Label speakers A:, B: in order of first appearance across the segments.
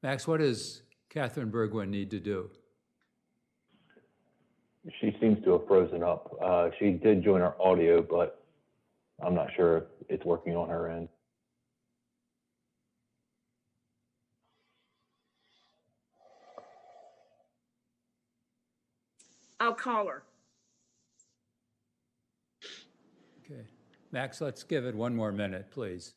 A: Max, what does Catherine Bergwin need to do?
B: She seems to have frozen up. She did join our audio, but I'm not sure if it's working on her end.
C: I'll call her.
A: Okay. Max, let's give it one more minute, please.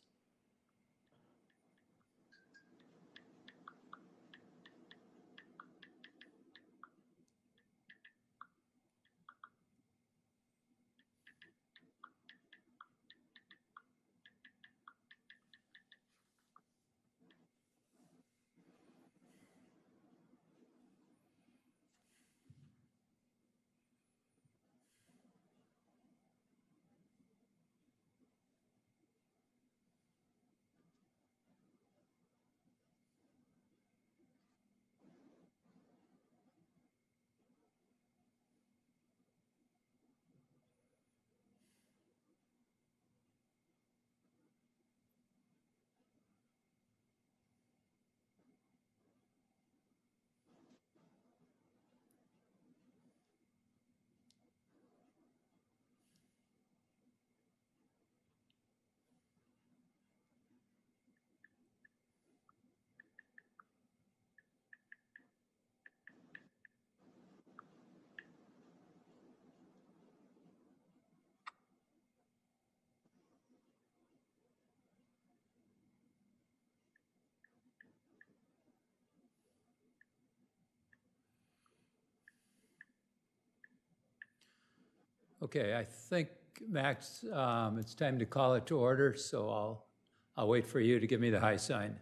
A: Okay, I think, Max, it's time to call it to order, so I'll wait for you to give me the high sign.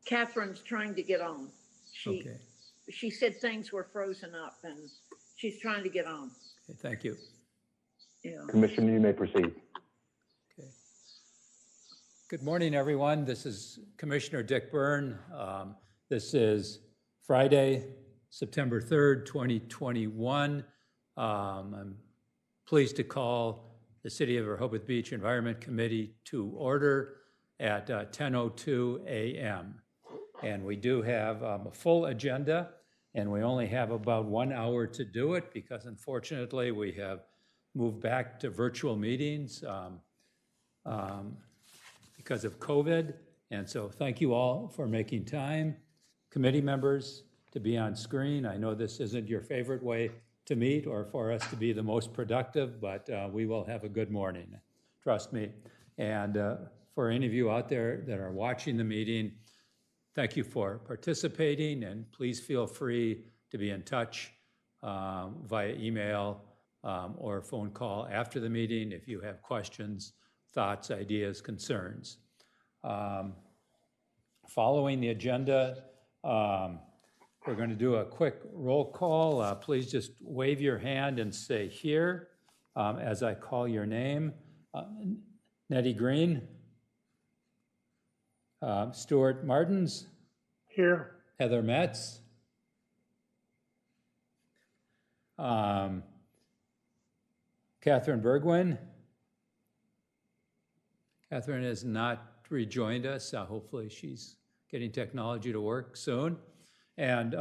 C: Catherine's trying to get on. She said things were frozen up and she's trying to get on.
A: Okay, thank you.
C: Yeah.
B: Commissioner, you may proceed.
A: Okay. Good morning, everyone. This is Commissioner Dick Byrne. This is Friday, September 3rd, 2021. I'm pleased to call the City of Rehoboth Beach Environment Committee to order at 10:02 a.m. And we do have a full agenda, and we only have about 1 hour to do it because unfortunately we have moved back to virtual meetings because of COVID. And so thank you all for making time. Committee members, to be on screen. I know this isn't your favorite way to meet or for us to be the most productive, but we will have a good morning, trust me. And for any of you out there that are watching the meeting, thank you for participating, and please feel free to be in touch via email or phone call after the meeting if you have questions, thoughts, ideas, concerns. Following the agenda, we're going to do a quick roll call. Please just wave your hand and say here as I call your name. Nettie Green. Stuart Martins.
D: Here.
A: Heather Metz. Catherine Bergwin. Catherine has not rejoined us. Hopefully she's getting technology to work soon. And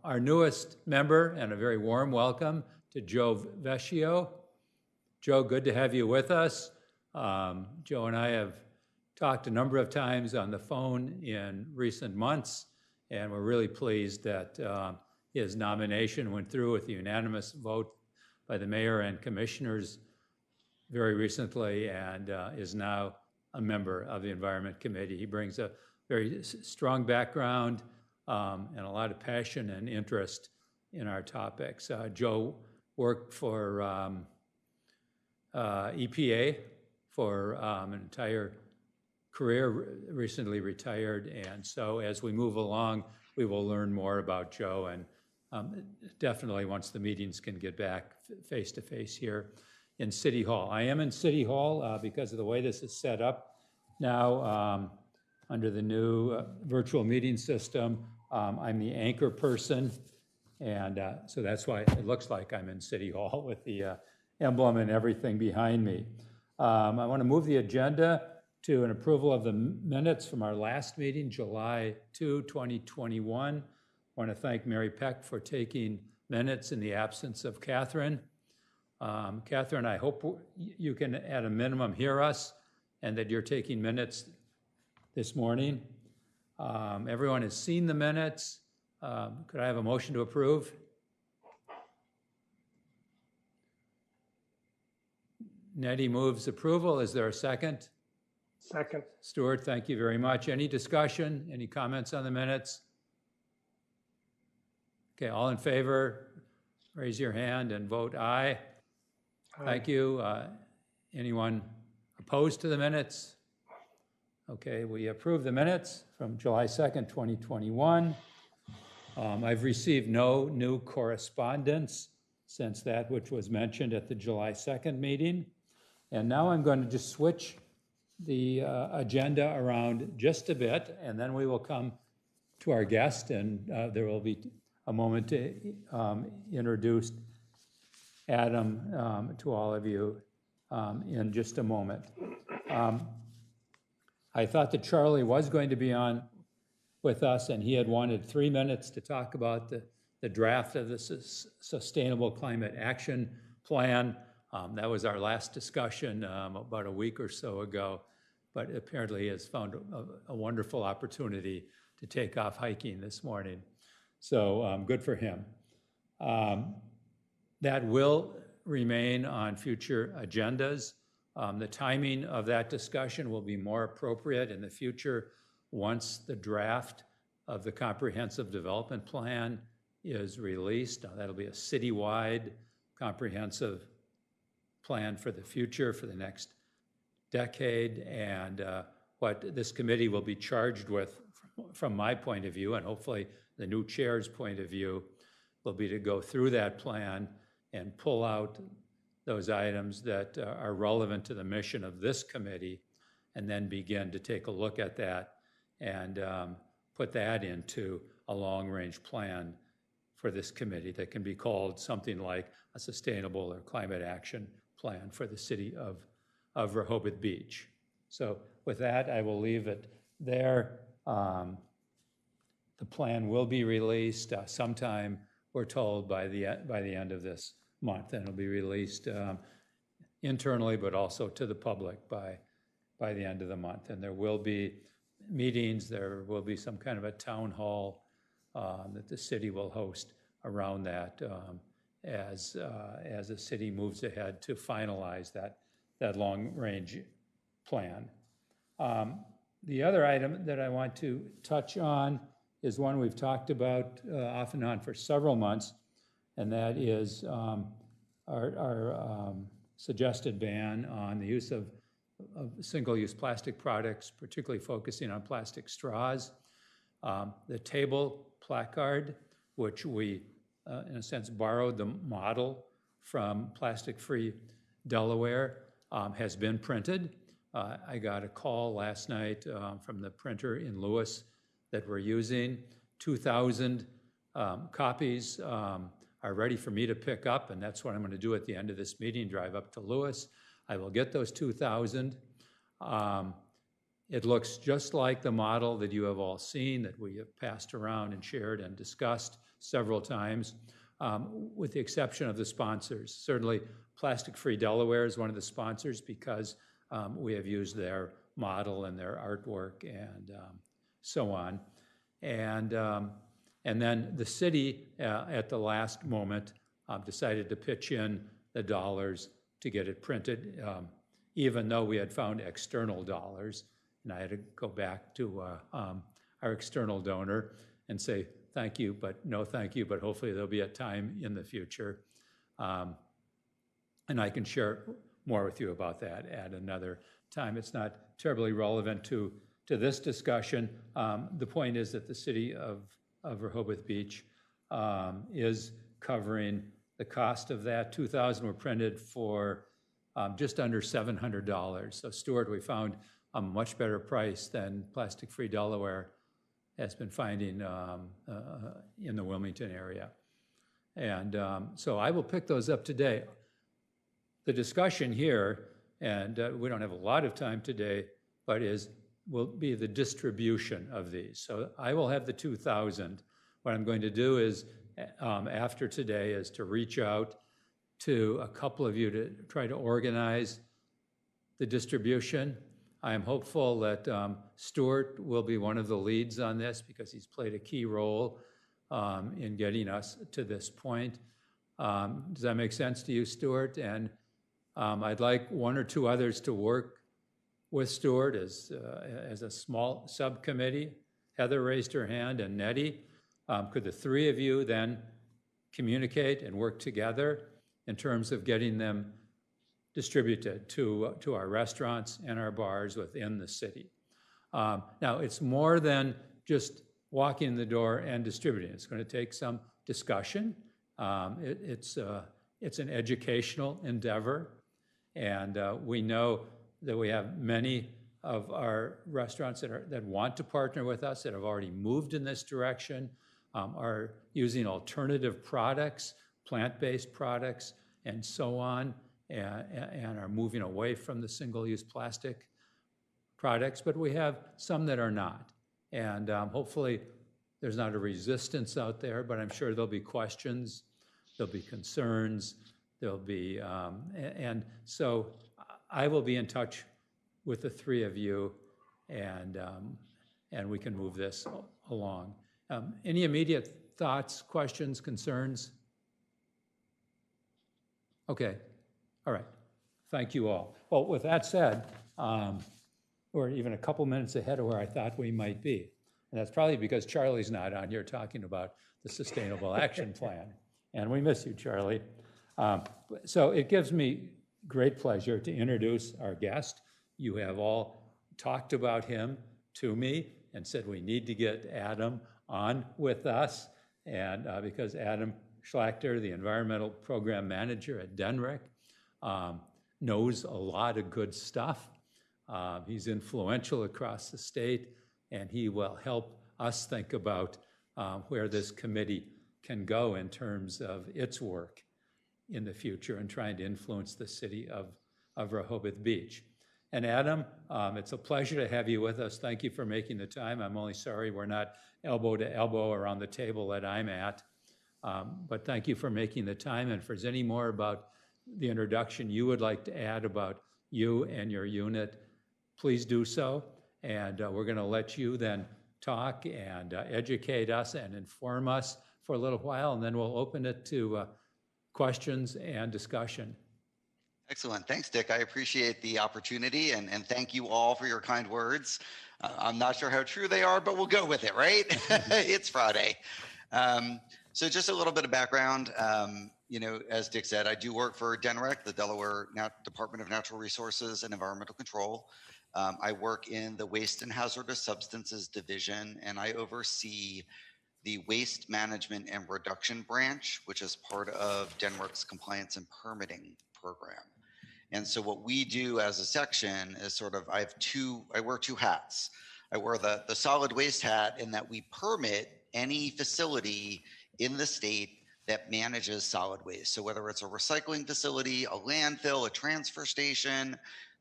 A: our newest member, and a very warm welcome to Joe Vecchio. Joe, good to have you with us. Joe and I have talked a number of times on the phone in recent months, and we're really pleased that his nomination went through with a unanimous vote by the mayor and commissioners very recently, and is now a member of the Environment Committee. He brings a very strong background and a lot of passion and interest in our topics. Joe worked for EPA for an entire career, recently retired, and so as we move along, we will learn more about Joe, and definitely once the meetings can get back face-to-face here in City Hall. I am in City Hall because of the way this is set up now under the new virtual meeting system. I'm the anchor person, and so that's why it looks like I'm in City Hall with the emblem and everything behind me. I want to move the agenda to an approval of the minutes from our last meeting, July 2, 2021. I want to thank Mary Peck for taking minutes in the absence of Catherine. Catherine, I hope you can at a minimum hear us and that you're taking minutes this morning. Everyone has seen the minutes. Could I have a motion to approve? Nettie moves approval. Is there a second?
D: Second.
A: Stuart, thank you very much. Any discussion? Any comments on the minutes? Okay, all in favor, raise your hand and vote aye. Thank you. Anyone opposed to the minutes? Okay, we approve the minutes from July 2nd, 2021. I've received no new correspondence since that which was mentioned at the July 2nd meeting. And now I'm going to just switch the agenda around just a bit, and then we will come to our guest, and there will be a moment to introduce Adam to all of you in just a moment. I thought that Charlie was going to be on with us, and he had wanted 3 minutes to talk about the draft of the Sustainable Climate Action Plan. That was our last discussion about a week or so ago, but apparently he has found a wonderful opportunity to take off hiking this morning. So good for him. That will remain on future agendas. The timing of that discussion will be more appropriate in the future once the draft of the Comprehensive Development Plan is released. That'll be a citywide comprehensive plan for the future, for the next decade, and what this committee will be charged with, from my point of view, and hopefully the new chair's point of view, will be to go through that plan and pull out those items that are relevant to the mission of this committee, and then begin to take a look at that and put that into a long-range plan for this committee that can be called something like a sustainable or climate action plan for the city of Rehoboth Beach. So with that, I will leave it there. The plan will be released sometime, we're told, by the end of this month, and it'll be released internally, but also to the public by the end of the month. And there will be meetings, there will be some kind of a town hall that the city will host around that as the city moves ahead to finalize that long-range plan. The other item that I want to touch on is one we've talked about off and on for several months, and that is our suggested ban on the use of single-use plastic products, particularly focusing on plastic straws. The table placard, which we, in a sense, borrowed the model from Plastic Free Delaware, has been printed. I got a call last night from the printer in Lewis that we're using. 2,000 copies are ready for me to pick up, and that's what I'm going to do at the end of this meeting, drive up to Lewis. I will get those 2,000. It looks just like the model that you have all seen, that we have passed around and shared and discussed several times, with the exception of the sponsors. Certainly, Plastic Free Delaware is one of the sponsors because we have used their model and their artwork and so on. And then the city, at the last moment, decided to pitch in the dollars to get it printed, even though we had found external dollars. And I had to go back to our external donor and say, thank you, but no thank you, but hopefully there'll be a time in the future. And I can share more with you about that at another time. It's not terribly relevant to this discussion. The point is that the city of Rehoboth Beach is covering the cost of that. 2,000 were printed for just under $700. So Stuart, we found a much better price than Plastic Free Delaware has been finding in the Wilmington area. And so I will pick those up today. The discussion here, and we don't have a lot of time today, but will be the distribution of these. So I will have the 2,000. What I'm going to do is, after today, is to reach out to a couple of you to try to organize the distribution. I am hopeful that Stuart will be one of the leads on this because he's played a key role in getting us to this point. Does that make sense to you, Stuart? And I'd like one or two others to work with Stuart as a small subcommittee. Heather raised her hand, and Nettie. Could the three of you then communicate and work together in terms of getting them distributed to our restaurants and our bars within the city? Now, it's more than just walking in the door and distributing. It's going to take some discussion. It's an educational endeavor, and we know that we have many of our restaurants that want to partner with us, that have already moved in this direction, are using alternative products, plant-based products, and so on, and are moving away from the single-use plastic products. But we have some that are not. And hopefully there's not a resistance out there, but I'm sure there'll be questions, there'll be concerns, there'll be, and so I will be in touch with the three of you, and we can move this along. Any immediate thoughts, questions, concerns? Okay, all right, thank you all. Well, with that said, we're even a couple minutes ahead of where I thought we might be. And that's probably because Charlie's not on here talking about the Sustainable Action Plan. And we miss you, Charlie. So it gives me great pleasure to introduce our guest. You have all talked about him to me and said we need to get Adam on with us. And because Adam Schlachter, the Environmental Program Manager at DNREC, knows a lot of good stuff. He's influential across the state, and he will help us think about where this committee can go in terms of its work in the future and trying to influence the city of Rehoboth Beach. And Adam, it's a pleasure to have you with us. Thank you for making the time. I'm only sorry we're not elbow to elbow around the table that I'm at. But thank you for making the time. And if there's any more about the introduction you would like to add about you and your unit, please do so. And we're going to let you then talk and educate us and inform us for a little while, and then we'll open it to questions and discussion.
D: Excellent. Thanks, Dick. I appreciate the opportunity, and thank you all for your kind words. I'm not sure how true they are, but we'll go with it, right? It's Friday. So just a little bit of background. As Dick said, I do work for DNREC, the Delaware Department of Natural Resources and Environmental Control. I work in the Waste and Hazardous Substances Division, and I oversee the Waste Management and Reduction Branch, which is part of DNREC's Compliance and Permitting Program. And so what we do as a section is I wear two hats. I wear the solid waste hat in that we permit any facility in the state that manages solid waste. So whether it's a recycling facility, a landfill, a transfer station,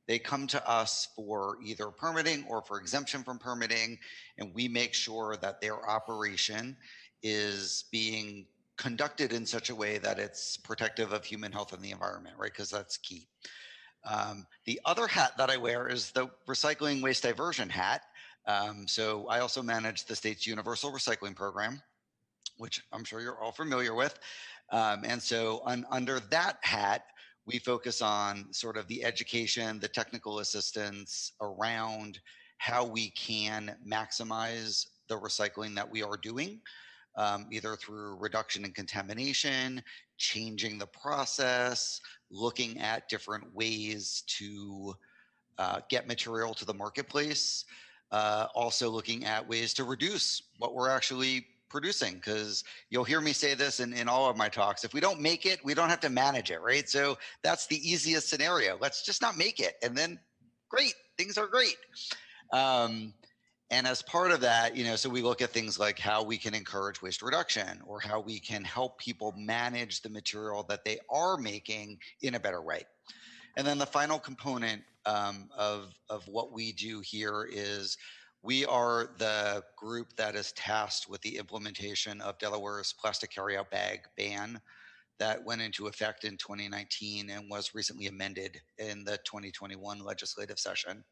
D: they come to us for either permitting or for exemption from permitting, and we make sure that their operation is being conducted in such a way that it's protective of human health and the environment, right? Because that's key. The other hat that I wear is the recycling waste diversion hat. So I also manage the state's universal recycling program, which I'm sure you're all familiar with. And so under that hat, we focus on sort of the education, the technical assistance around how we can maximize the recycling that we are doing, either through reduction in contamination, changing the process, looking at different ways to get material to the marketplace, also looking at ways to reduce what we're actually producing, because you'll hear me say this in all of my talks. If we don't make it, we don't have to manage it, right? So that's the easiest scenario. Let's just not make it. And then great, things are great. And as part of that, so we look at things like how we can encourage waste reduction or how we can help people manage the material that they are making in a better way. And then the final component of what we do here is we are the group that is tasked with the implementation of Delaware's plastic carryout bag ban that went into effect in 2019 and was recently amended in the 2021 legislative session.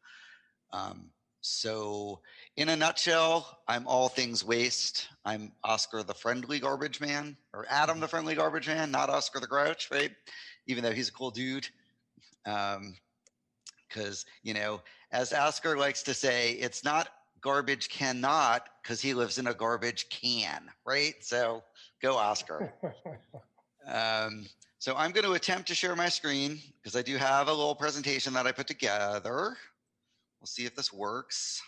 D: So in a nutshell, I'm all things waste. I'm Oscar the friendly garbage man, or Adam the friendly garbage man, not Oscar the grouch, right? Even though he's a cool dude. Because, you know, as Oscar likes to say, it's not garbage cannot, because he lives in a garbage can, right? So go Oscar. So I'm going to attempt to share my screen because I do have a little presentation that I put together. We'll see if this works.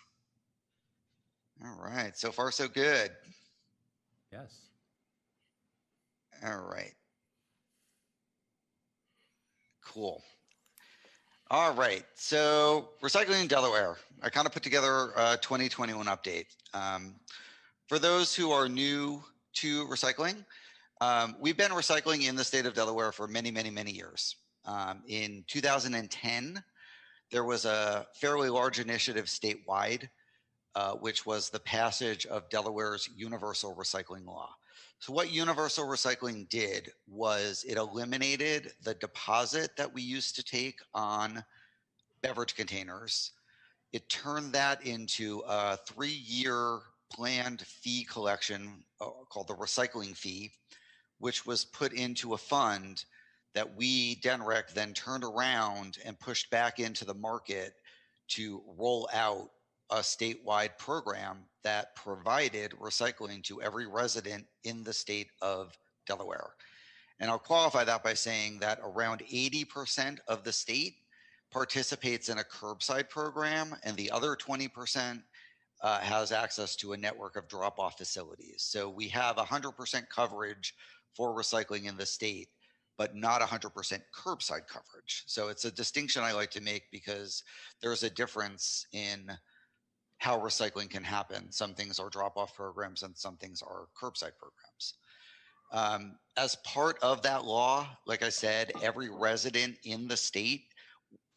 D: All right, so far so good.
A: Yes.
D: All right. Cool. All right, so recycling in Delaware. I kind of put together a 2021 update. For those who are new to recycling, we've been recycling in the state of Delaware for many, many, many years. In 2010, there was a fairly large initiative statewide, which was the passage of Delaware's universal recycling law. So what universal recycling did was it eliminated the deposit that we used to take on beverage containers. It turned that into a 3-year planned fee collection called the recycling fee, which was put into a fund that we, DNREC, then turned around and pushed back into the market to roll out a statewide program that provided recycling to every resident in the state of Delaware. And I'll qualify that by saying that around 80% of the state participates in a curbside program, and the other 20% has access to a network of drop-off facilities. So we have 100% coverage for recycling in the state, but not 100% curbside coverage. So it's a distinction I like to make because there's a difference in how recycling can happen. Some things are drop-off programs and some things are curbside programs. As part of that law, like I said, every resident in the state,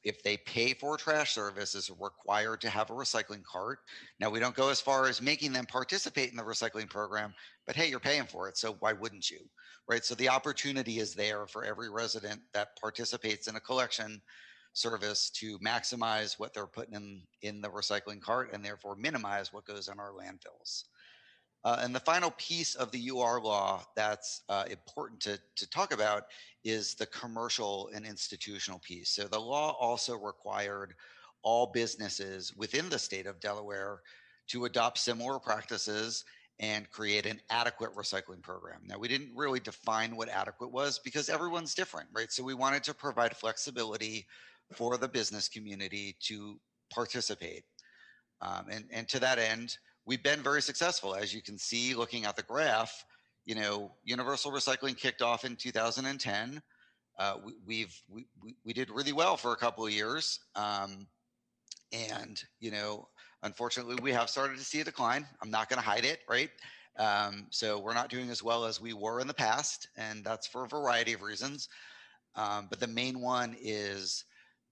D: if they pay for trash service, is required to have a recycling cart. Now, we don't go as far as making them participate in the recycling program, but hey, you're paying for it, so why wouldn't you, right? So the opportunity is there for every resident that participates in a collection service to maximize what they're putting in the recycling cart and therefore minimize what goes in our landfills. And the final piece of the UR law that's important to talk about is the commercial and institutional piece. So the law also required all businesses within the state of Delaware to adopt similar practices and create an adequate recycling program. Now, we didn't really define what adequate was because everyone's different, right? So we wanted to provide flexibility for the business community to participate. And to that end, we've been very successful. As you can see, looking at the graph, you know, universal recycling kicked off in 2010. We did really well for a couple of years. And, you know, unfortunately, we have started to see a decline. I'm not going to hide it, right? So we're not doing as well as we were in the past, and that's for a variety of reasons. But the main one is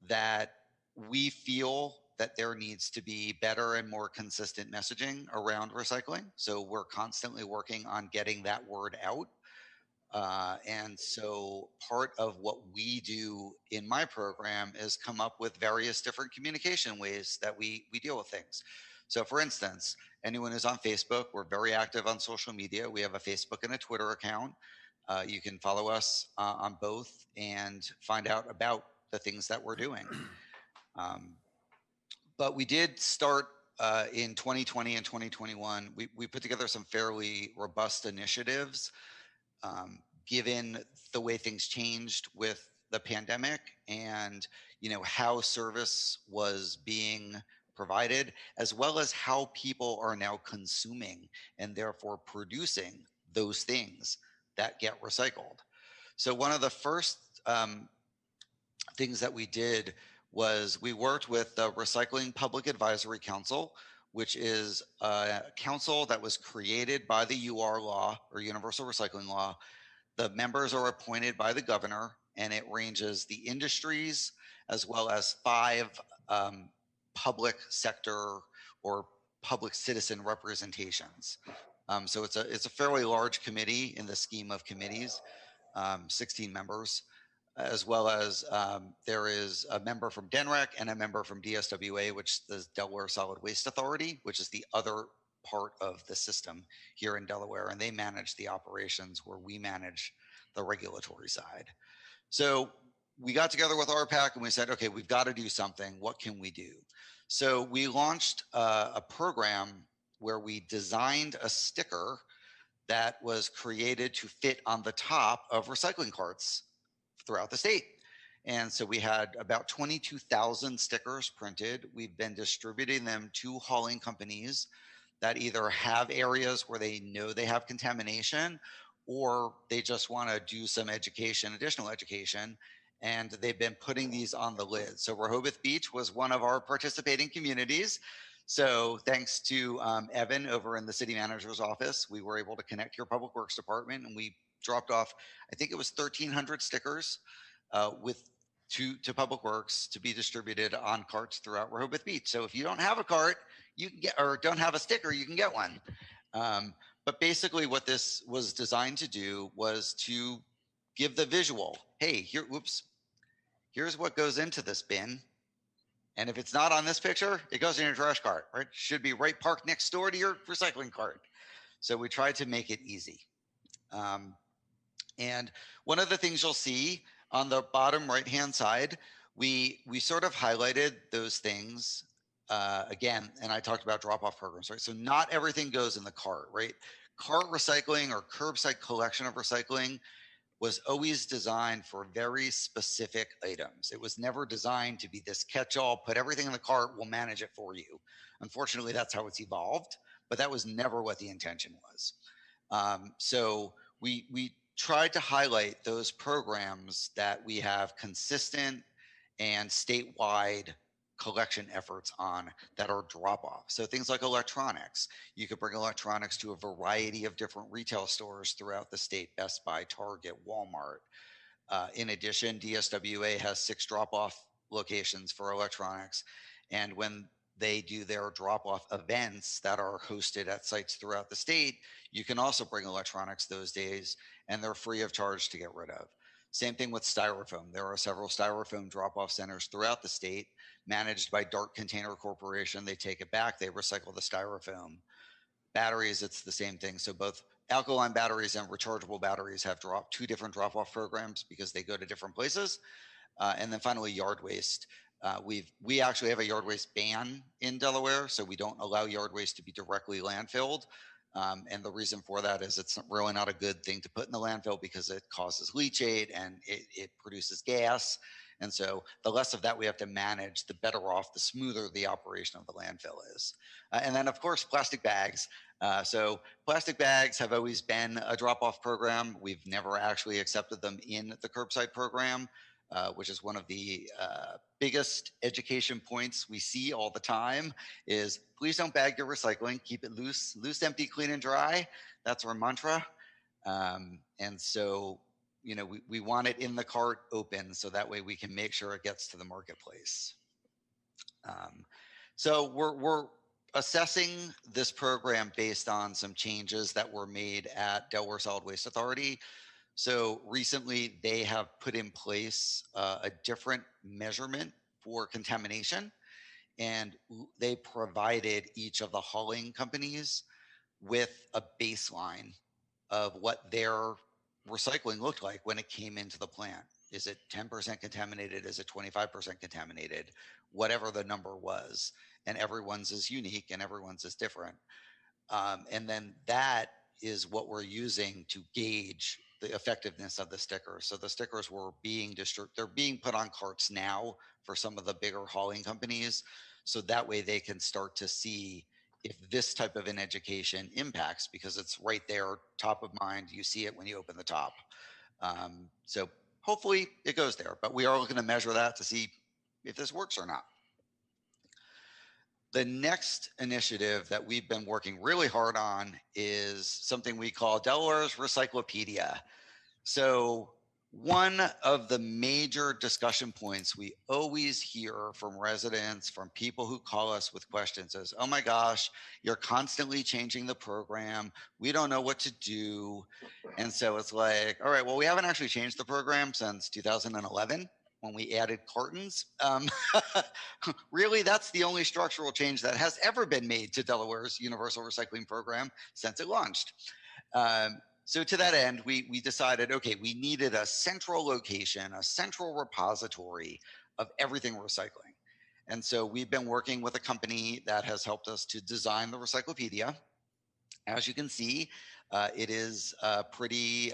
D: that we feel that there needs to be better and more consistent messaging around recycling. So we're constantly working on getting that word out. And so part of what we do in my program is come up with various different communication ways that we deal with things. So for instance, anyone who's on Facebook, we're very active on social media. We have a Facebook and a Twitter account. You can follow us on both and find out about the things that we're doing. But we did start in 2020 and 2021. We put together some fairly robust initiatives given the way things changed with the pandemic and, you know, how service was being provided, as well as how people are now consuming and therefore producing those things that get recycled. So one of the first things that we did was we worked with the Recycling Public Advisory Council, which is a council that was created by the UR law or Universal Recycling Law. The members are appointed by the governor, and it ranges the industries as well as 5 public sector or public citizen representations. So it's a fairly large committee in the scheme of committees, 16 members, as well as there is a member from DNREC and a member from DSWA, which is the Delaware Solid Waste Authority, which is the other part of the system here in Delaware, and they manage the operations where we manage the regulatory side. So we got together with RPAC and we said, okay, we've got to do something. What can we do? So we launched a program where we designed a sticker that was created to fit on the top of recycling carts throughout the state. And so we had about 22,000 stickers printed. We've been distributing them to hauling companies that either have areas where they know they have contamination, or they just want to do some education, additional education, and they've been putting these on the lid. So Rehoboth Beach was one of our participating communities. So thanks to Evan over in the city manager's office, we were able to connect your public works department, and we dropped off, I think it was 1,300 stickers to Public Works to be distributed on carts throughout Rehoboth Beach. So if you don't have a cart, you can get, or don't have a sticker, you can get one. But basically what this was designed to do was to give the visual. Hey, here, whoops, here's what goes into this bin. And if it's not on this picture, it goes in your trash cart, right? Should be right parked next door to your recycling cart. So we tried to make it easy. And one of the things you'll see on the bottom right-hand side, we sort of highlighted those things again, and I talked about drop-off programs, right? So not everything goes in the cart, right? Cart recycling or curbside collection of recycling was always designed for very specific items. It was never designed to be this catch-all, put everything in the cart, we'll manage it for you. Unfortunately, that's how it's evolved, but that was never what the intention was. So we tried to highlight those programs that we have consistent and statewide collection efforts on that are drop-off. So things like electronics. You could bring electronics to a variety of different retail stores throughout the state, Best Buy, Target, Walmart. In addition, DSWA has 6 drop-off locations for electronics. And when they do their drop-off events that are hosted at sites throughout the state, you can also bring electronics those days, and they're free of charge to get rid of. Same thing with styrofoam. There are several styrofoam drop-off centers throughout the state managed by Dart Container Corporation. They take it back, they recycle the styrofoam. Batteries, it's the same thing. So both alkaline batteries and rechargeable batteries have 2 different drop-off programs because they go to different places. And then finally, yard waste. We actually have a yard waste ban in Delaware, so we don't allow yard waste to be directly landfilled. And the reason for that is it's really not a good thing to put in the landfill because it causes leachate and it produces gas. And so the less of that we have to manage, the better off, the smoother the operation of the landfill is. And then, of course, plastic bags. So plastic bags have always been a drop-off program. We've never actually accepted them in the curbside program, which is one of the biggest education points we see all the time is please don't bag your recycling, keep it loose, empty, clean, and dry. That's our mantra. And so, you know, we want it in the cart open so that way we can make sure it gets to the marketplace. So we're assessing this program based on some changes that were made at Delaware Solid Waste Authority. So recently they have put in place a different measurement for contamination, and they provided each of the hauling companies with a baseline of what their recycling looked like when it came into the plant. Is it 10% contaminated? Is it 25% contaminated? Whatever the number was. And everyone's is unique and everyone's is different. And then that is what we're using to gauge the effectiveness of the stickers. So the stickers were they're being put on carts now for some of the bigger hauling companies. So that way they can start to see if this type of an education impacts, because it's right there, top of mind. You see it when you open the top. So hopefully it goes there, but we are looking to measure that to see if this works or not. The next initiative that we've been working really hard on is something we call Delaware's Recyclopedia. So One of the major discussion points we always hear from residents, from people who call us with questions is, oh my gosh, you're constantly changing the program. We don't know what to do. And so it's like, all right, well, we haven't actually changed the program since 2011 when we added cartons. Really, that's the only structural change that has ever been made to Delaware's universal recycling program since it launched. So to that end, we decided, okay, we needed a central location, a central repository of everything recycling. And so we've been working with a company that has helped us to design the Recyclopedia. As you can see, it is a pretty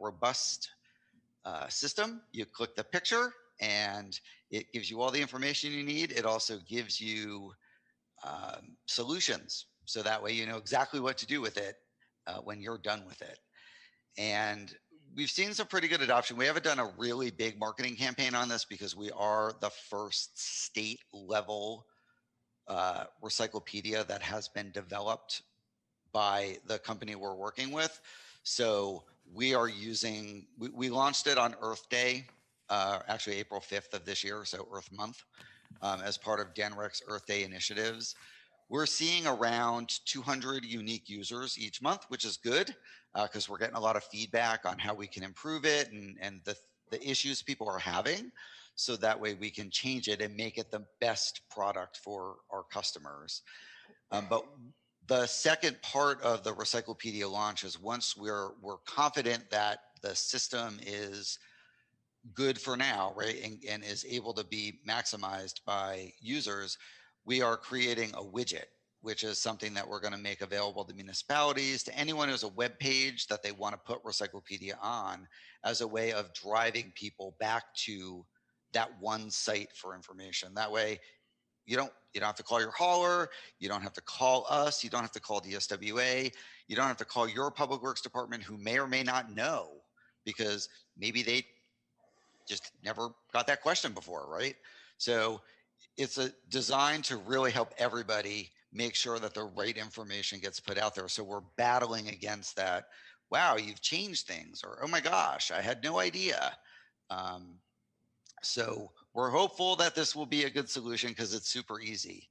D: robust system. You click the picture and it gives you all the information you need. It also gives you solutions. So that way you know exactly what to do with it when you're done with it. And we've seen some pretty good adoption. We haven't done a really big marketing campaign on this because we are the first state level Recyclopedia that has been developed by the company we're working with. So we are using, we launched it on Earth Day, actually April 5th of this year, so Earth Month, as part of DNREC's Earth Day initiatives. We're seeing around 200 unique users each month, which is good because we're getting a lot of feedback on how we can improve it and the issues people are having. So that way we can change it and make it the best product for our customers. But the second part of the Recyclopedia launch is once we're confident that the system is good for now, right, and is able to be maximized by users, we are creating a widget, which is something that we're going to make available to municipalities, to anyone who has a web page that they want to put Recyclopedia on, as a way of driving people back to that one site for information. That way, you don't have to call your hauler, you don't have to call us, you don't have to call DSWA, you don't have to call your public works department, who may or may not know, because maybe they just never got that question before, right? So it's a designed to really help everybody make sure that the right information gets put out there. So we're battling against that. Wow, you've changed things, or oh my gosh, I had no idea. So we're hopeful that this will be a good solution because it's super easy.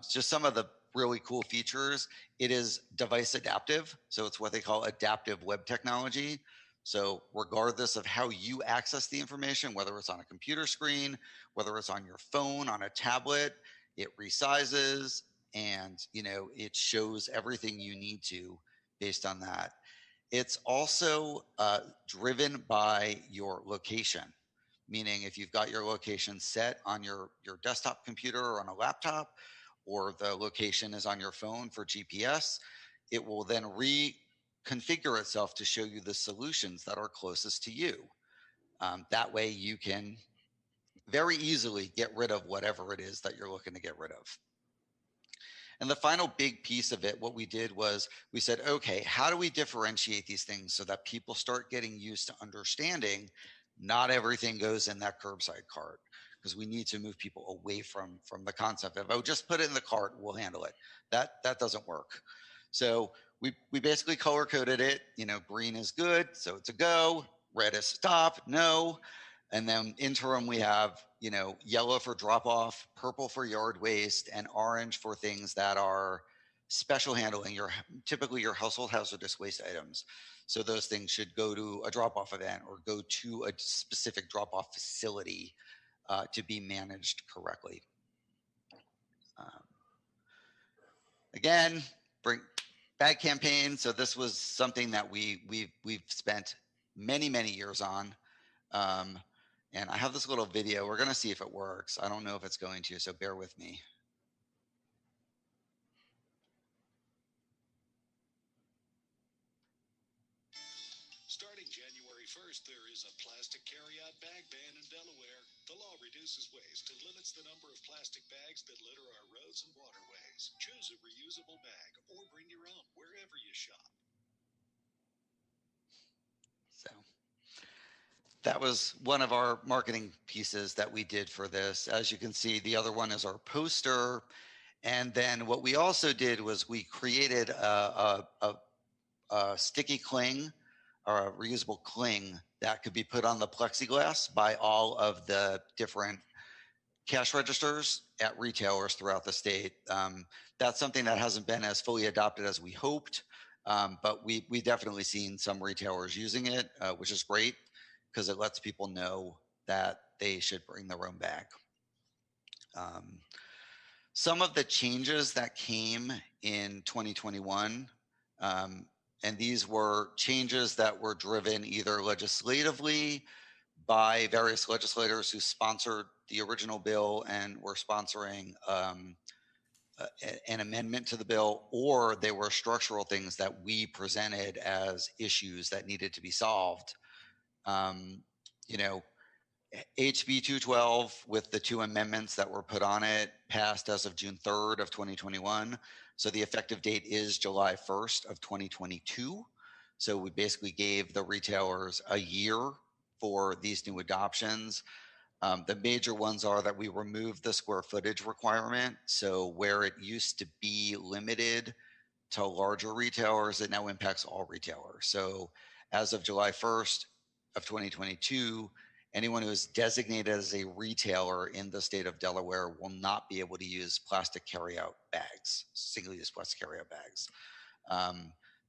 D: Just some of the really cool features. It is device adaptive. So it's what they call adaptive web technology. So regardless of how you access the information, whether it's on a computer screen, whether it's on your phone, on a tablet, it resizes and it shows everything you need to based on that. It's also driven by your location, meaning if you've got your location set on your desktop computer or on a laptop, or the location is on your phone for GPS, it will then reconfigure itself to show you the solutions that are closest to you. That way you can very easily get rid of whatever it is that you're looking to get rid of. And the final big piece of it, what we did was we said, okay, how do we differentiate these things so that people start getting used to understanding not everything goes in that curbside cart, because we need to move people away from the concept of, oh, just put it in the cart, we'll handle it. That doesn't work. So we basically color coded it. Green is good, so it's a go. Red is stop, no. And then interim, we have, yellow for drop off, purple for yard waste, and orange for things that are special handling, typically your household hazardous waste items. So those things should go to a drop off event or go to a specific drop off facility to be managed correctly. Again, bring bag campaign. So this was something that we've spent many years on. And I have this little video. We're going to see if it works. I don't know if it's going to, so bear with me.
E: Starting January 1st, there is a plastic carryout bag ban in Delaware. The law reduces waste and limits the number of plastic bags that litter our roads and waterways. Choose a reusable bag or bring your own wherever you shop.
D: So that was one of our marketing pieces that we did for this. As you can see, the other one is our poster. And then what we also did was we created a sticky cling or a reusable cling that could be put on the plexiglass by all of the different cash registers at retailers throughout the state. That's something that hasn't been as fully adopted as we hoped, but we definitely seen some retailers using it, which is great because it lets people know that they should bring their own bag. Some of the changes that came in 2021, and these were changes that were driven either legislatively by various legislators who sponsored the original bill and were sponsoring an amendment to the bill, or they were structural things that we presented as issues that needed to be solved. You know, HB 212 with the 2 amendments that were put on it passed as of June 3rd of 2021. So the effective date is July 1st of 2022. So we basically gave the retailers a year for these new adoptions. The major ones are that we removed the square footage requirement. So where it used to be limited to larger retailers, it now impacts all retailers. So as of July 1st of 2022, anyone who is designated as a retailer in the state of Delaware will not be able to use plastic carryout bags, single-use plastic carryout bags.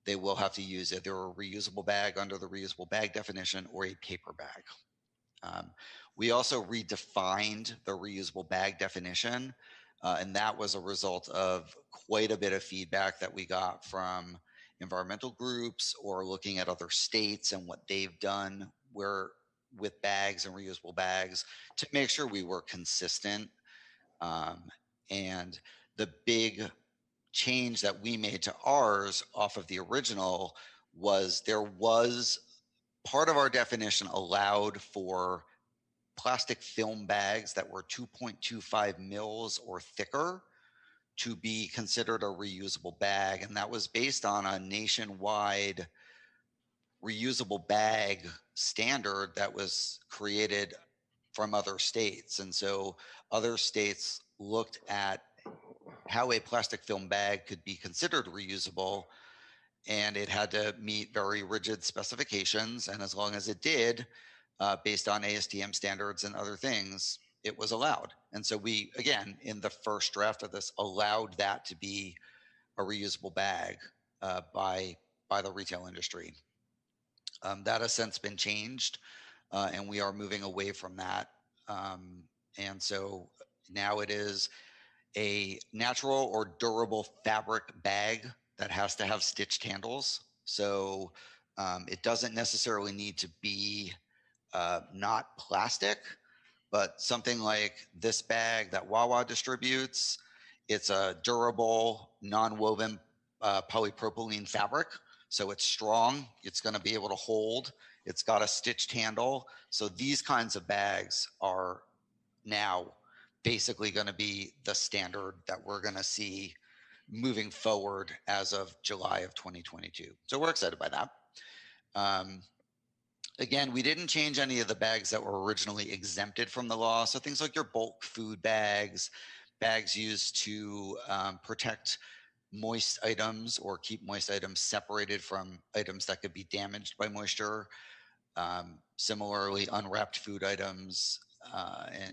D: They will have to use either a reusable bag under the reusable bag definition or a paper bag. We also redefined the reusable bag definition, and that was a result of quite a bit of feedback that we got from environmental groups or looking at other states and what they've done with bags and reusable bags to make sure we were consistent. And the big change that we made to ours off of the original was there was part of our definition allowed for plastic film bags that were 2.25 mils or thicker to be considered a reusable bag. And that was based on a nationwide reusable bag standard that was created from other states. And so other states looked at how a plastic film bag could be considered reusable, and it had to meet very rigid specifications. And as long as it did, based on ASTM standards and other things, it was allowed. And so we, again, in the first draft of this, allowed that to be a reusable bag by the retail industry. That has since been changed, and we are moving away from that. And so now it is a natural or durable fabric bag that has to have stitched handles. So it doesn't necessarily need to be not plastic, but something like this bag that Wawa distributes, it's a durable, non-woven polypropylene fabric. So it's strong, it's going to be able to hold, it's got a stitched handle. So these kinds of bags are now basically going to be the standard that we're going to see moving forward as of July of 2022. So we're excited by that. Again, we didn't change any of the bags that were originally exempted from the law. So things like your bulk food bags, bags used to protect moist items or keep moist items separated from items that could be damaged by moisture. Similarly, unwrapped food items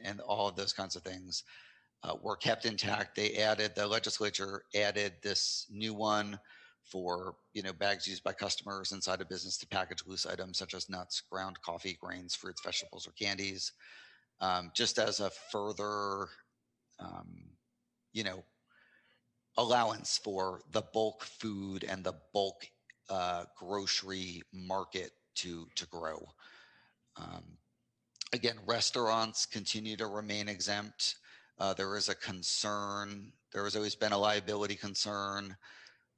D: and all of those kinds of things were kept intact. The legislature added this new one for bags used by customers inside a business to package loose items such as nuts, ground coffee, grains, fruits, vegetables, or candies, just as a further allowance for the bulk food and the bulk grocery market to grow. Again, restaurants continue to remain exempt. There is a concern, there has always been a liability concern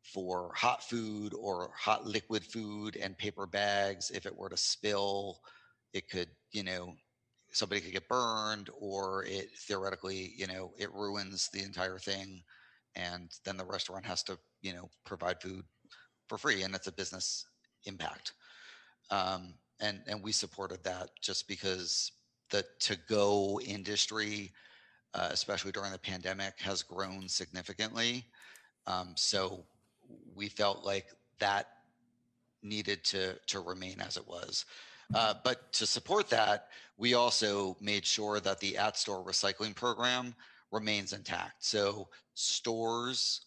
D: for hot food or hot liquid food and paper bags. If it were to spill, it could, somebody could get burned, or it theoretically, it ruins the entire thing. And then the restaurant has to, provide food for free, and it's a business impact. And we supported that just because the to-go industry, especially during the pandemic, has grown significantly. So we felt like that needed to remain as it was. But to support that, we also made sure that the at-store recycling program remains intact. So stores,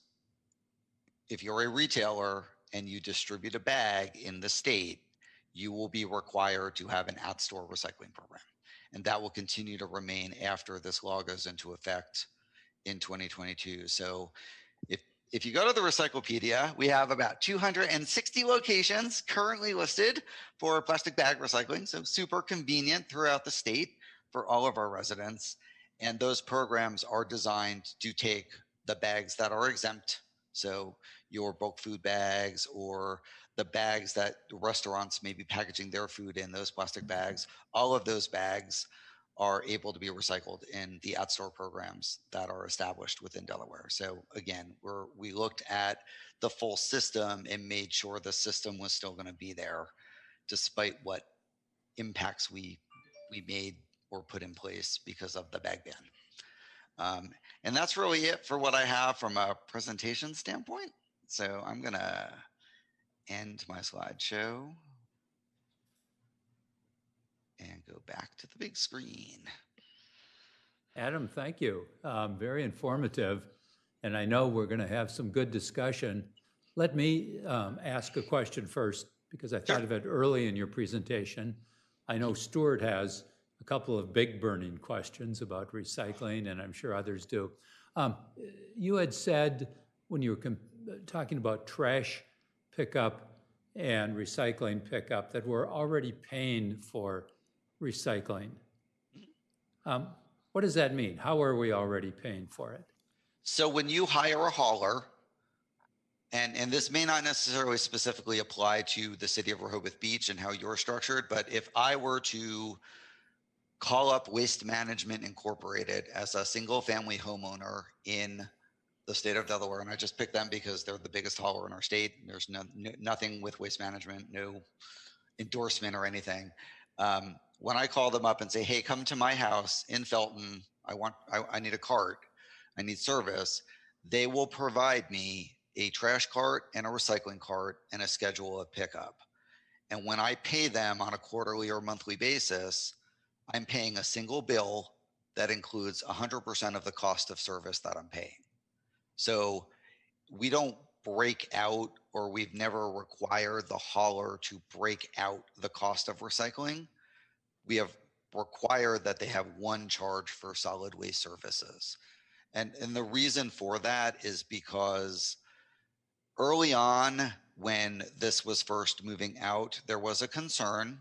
D: if you're a retailer and you distribute a bag in the state, you will be required to have an at-store recycling program. And that will continue to remain after this law goes into effect in 2022. So if you go to the Recyclopedia, we have about 260 locations currently listed for plastic bag recycling. So super convenient throughout the state for all of our residents. And those programs are designed to take the bags that are exempt. So your bulk food bags or the bags that restaurants may be packaging their food in, those plastic bags, all of those bags are able to be recycled in the at-store programs that are established within Delaware. So again, we looked at the full system and made sure the system was still going to be there, despite what impacts we made or put in place because of the bag ban. And that's really it for what I have from a presentation standpoint. So I'm going to end my slideshow and go back to the big screen.
A: Adam, thank you. Very informative. And I know we're going to have some good discussion. Let me ask a question first, because I thought of it early in your presentation. I know Stuart has a couple of big burning questions about recycling, and I'm sure others do. You had said when you were talking about trash pickup and recycling pickup that we're already paying for recycling. What does that mean? How are we already paying for it?
D: So when you hire a hauler, and this may not necessarily specifically apply to the city of Rehoboth Beach and how you're structured, but if I were to call up Waste Management Incorporated as a single family homeowner in the state of Delaware, and I just picked them because they're the biggest hauler in our state. There's nothing with Waste Management, no endorsement or anything. When I call them up and say, hey, come to my house in Felton, I need a cart, I need service, they will provide me a trash cart and a recycling cart and a schedule of pickup. And when I pay them on a quarterly or monthly basis, I'm paying a single bill that includes 100% of the cost of service that I'm paying. So we don't break out, or we've never required the hauler to break out the cost of recycling. We have required that they have one charge for solid waste services. And the reason for that is because early on, when this was first moving out, there was a concern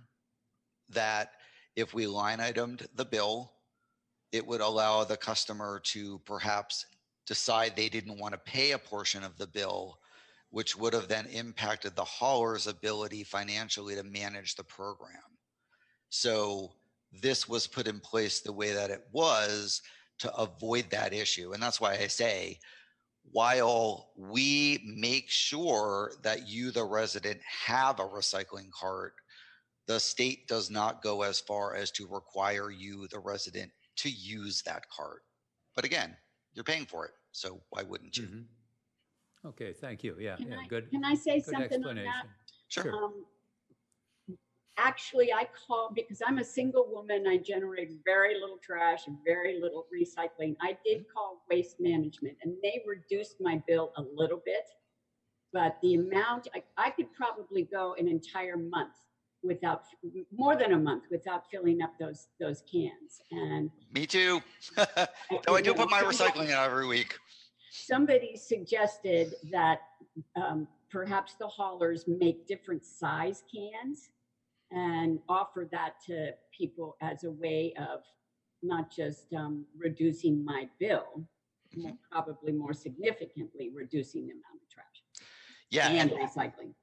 D: that if we line itemed the bill, it would allow the customer to perhaps decide they didn't want to pay a portion of the bill, which would have then impacted the hauler's ability financially to manage the program. So this was put in place the way that it was to avoid that issue. And that's why I say, while we make sure that you, the resident, have a recycling cart, the state does not go as far as to require you, the resident, to use that cart. But again, you're paying for it, so why wouldn't you?
A: Mm-hmm. Okay, thank you. Yeah, good.
F: Can I say
A: good
F: something
A: explanation.
F: on that?
D: Sure.
F: Actually, I called because I'm a single woman. I generate very little trash and very little recycling. I did call Waste Management, and they reduced my bill a little bit, but the amount, I could probably go an entire month without, more than a month, without filling up those cans. And
D: me too. Though I do put my recycling out every week.
F: Somebody suggested that perhaps the haulers make different size cans and offer that to people as a way of not just reducing my bill, probably more significantly reducing the amount of trash.
D: Yeah,
F: and recycling.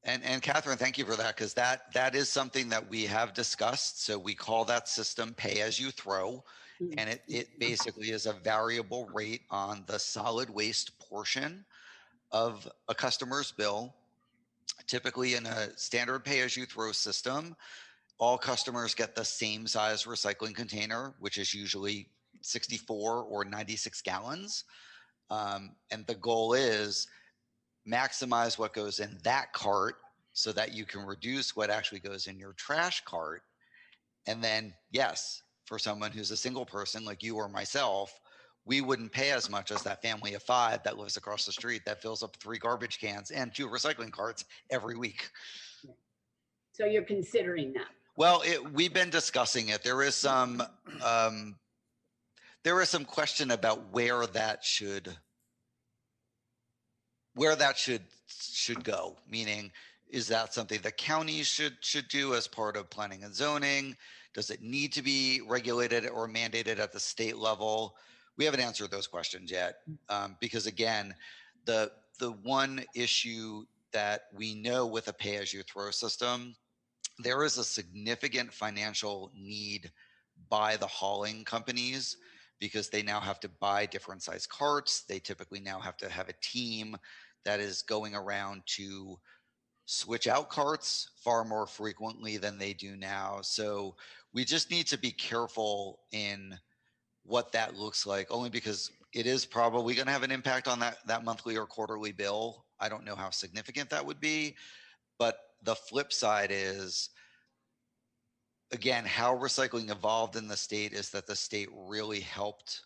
D: And Catherine, thank you for that, because that is something that we have discussed. So we call that system pay as you throw, and it basically is a variable rate on the solid waste portion of a customer's bill. Typically in a standard pay as you throw system, all customers get the same size recycling container, which is usually 64 or 96 gallons. And the goal is maximize what goes in that cart so that you can reduce what actually goes in your trash cart. And then, yes, for someone who's a single person like you or myself, we wouldn't pay as much as that family of 5 that lives across the street that fills up 3 garbage cans and 2 recycling carts every week.
F: So you're considering that?
D: Well, we've been discussing it. There is some question about where that should go. Meaning, is that something that counties should do as part of planning and zoning? Does it need to be regulated or mandated at the state level? We haven't answered those questions yet, because again, the one issue that we know with a pay-as-you-throw system, there is a significant financial need by the hauling companies because they now have to buy different size carts. They typically now have to have a team that is going around to switch out carts far more frequently than they do now. So we just need to be careful in what that looks like, only because it is probably going to have an impact on that monthly or quarterly bill. I don't know how significant that would be, but the flip side is, again, how recycling evolved in the state is that the state really helped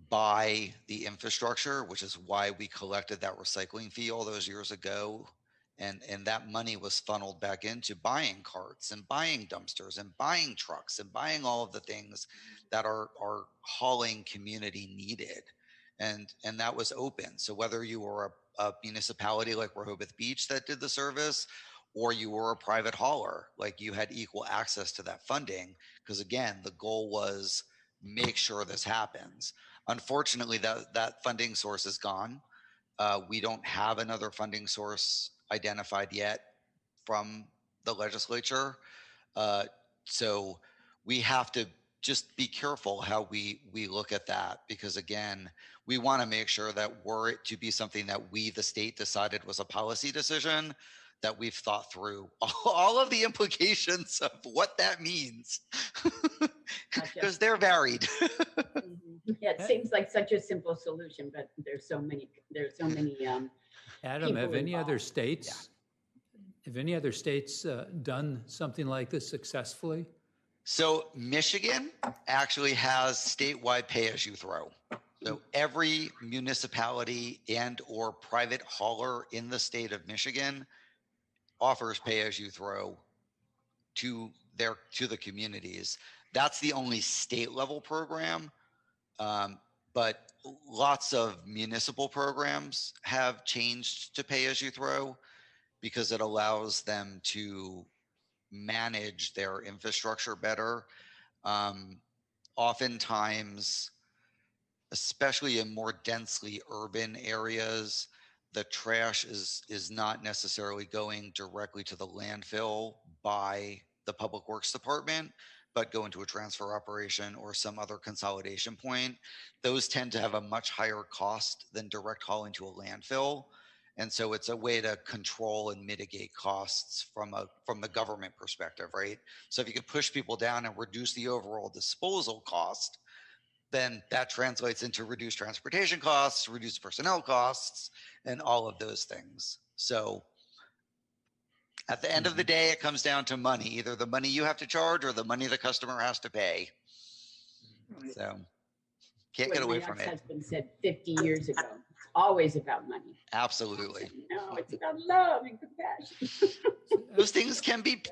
D: buy the infrastructure, which is why we collected that recycling fee all those years ago. And that money was funneled back into buying carts and buying dumpsters and buying trucks and buying all of the things that our hauling community needed. And that was open. So whether you were a municipality like Rehoboth Beach that did the service, or you were a private hauler, like you had equal access to that funding. Because again, the goal was make sure this happens. Unfortunately, that funding source is gone. We don't have another funding source identified yet from the legislature. So we have to just be careful how we look at that, because again, we want to make sure that were it to be something that we, the state, decided was a policy decision, that we've thought through all of the implications of what that means, because they're varied.
F: Yeah, it seems like such a simple solution, but there's so many
A: Adam, have any other
F: involved.
A: states, done something like this successfully?
D: So Michigan actually has statewide pay-as-you-throw. So every municipality and or private hauler in the state of Michigan offers pay-as-you-throw to the communities. That's the only state level program, but lots of municipal programs have changed to pay-as-you-throw because it allows them to manage their infrastructure better. Oftentimes, especially in more densely urban areas, the trash is not necessarily going directly to the landfill by the Public Works Department, but go into a transfer operation or some other consolidation point. Those tend to have a much higher cost than direct hauling to a landfill. And so it's a way to control and mitigate costs from the government perspective, right? So if you could push people down and reduce the overall disposal cost, then that translates into reduced transportation costs, reduced personnel costs, and all of those things. So at the end of the day, it comes down to money, either the money you have to charge or the money the customer has to pay. So can't get away from it.
F: My ex-husband said 50 years ago, it's always about money.
D: Absolutely.
F: Said, no, it's about love and compassion.
D: Those things can be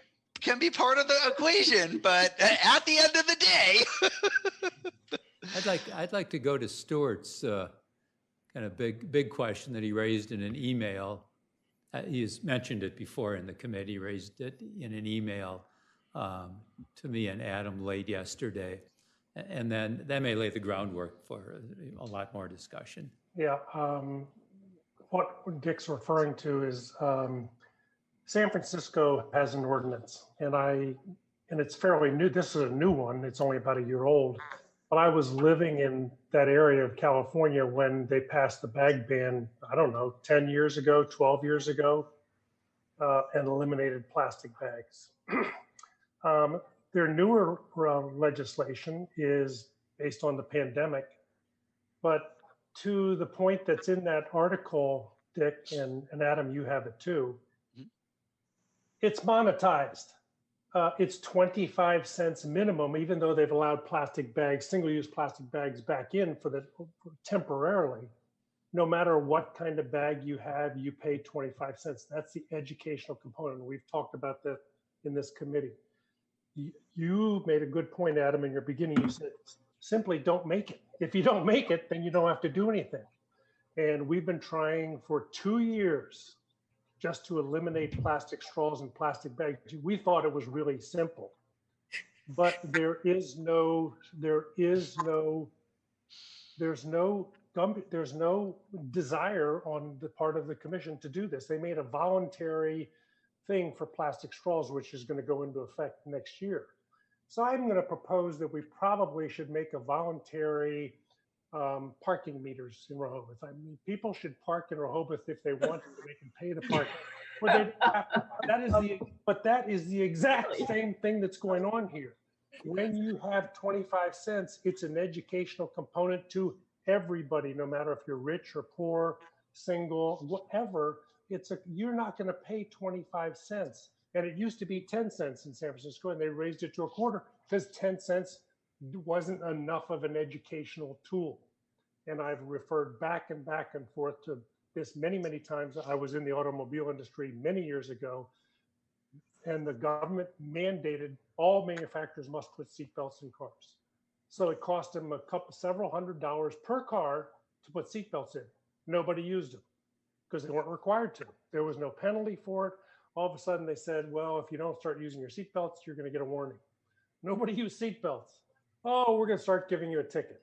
D: part of the equation, but at the end of the day.
A: I'd like to go to Stuart's kind of big question that he raised in an email. He's mentioned it before in the committee, raised it in an email to me and Adam late yesterday. And then that may lay the groundwork for a lot more discussion.
G: Yeah, what Dick's referring to is San Francisco has an ordinance, and it's fairly new. This is a new one. It's only about a year old. But I was living in that area of California when they passed the bag ban, I don't know, 10 years ago, 12 years ago, and eliminated plastic bags. Their newer legislation is based on the pandemic, but to the point that's in that article, Dick and Adam, you have it too. It's monetized. It's 25 cents minimum, even though they've allowed plastic bags, single-use plastic bags back in for temporarily. No matter what kind of bag you have, you pay 25 cents. That's the educational component. We've talked about that in this committee. You made a good point, Adam, in your beginning. You said, simply don't make it. If you don't make it, then you don't have to do anything. And we've been trying for 2 years just to eliminate plastic straws and plastic bags. We thought it was really simple, but there's no desire on the part of the commission to do this. They made a voluntary thing for plastic straws, which is going to go into effect next year. So I'm going to propose that we probably should make a voluntary parking meters in Rehoboth. I mean, people should park in Rehoboth if they want to. They can pay to park. But that is the exact same thing that's going on here. When you have 25 cents, it's an educational component to everybody, no matter if you're rich or poor, single, whatever. You're not going to pay 25 cents. And it used to be 10 cents in San Francisco, and they raised it to a quarter because 10 cents wasn't enough of an educational tool. And I've referred back and forth to this many, many times. I was in the automobile industry many years ago, and the government mandated all manufacturers must put seatbelts in cars. So it cost them several $100s per car to put seatbelts in. Nobody used them because they weren't required to. There was no penalty for it. All of a sudden they said, well, if you don't start using your seatbelts, you're going to get a warning. Nobody used seatbelts. Oh, we're going to start giving you a ticket.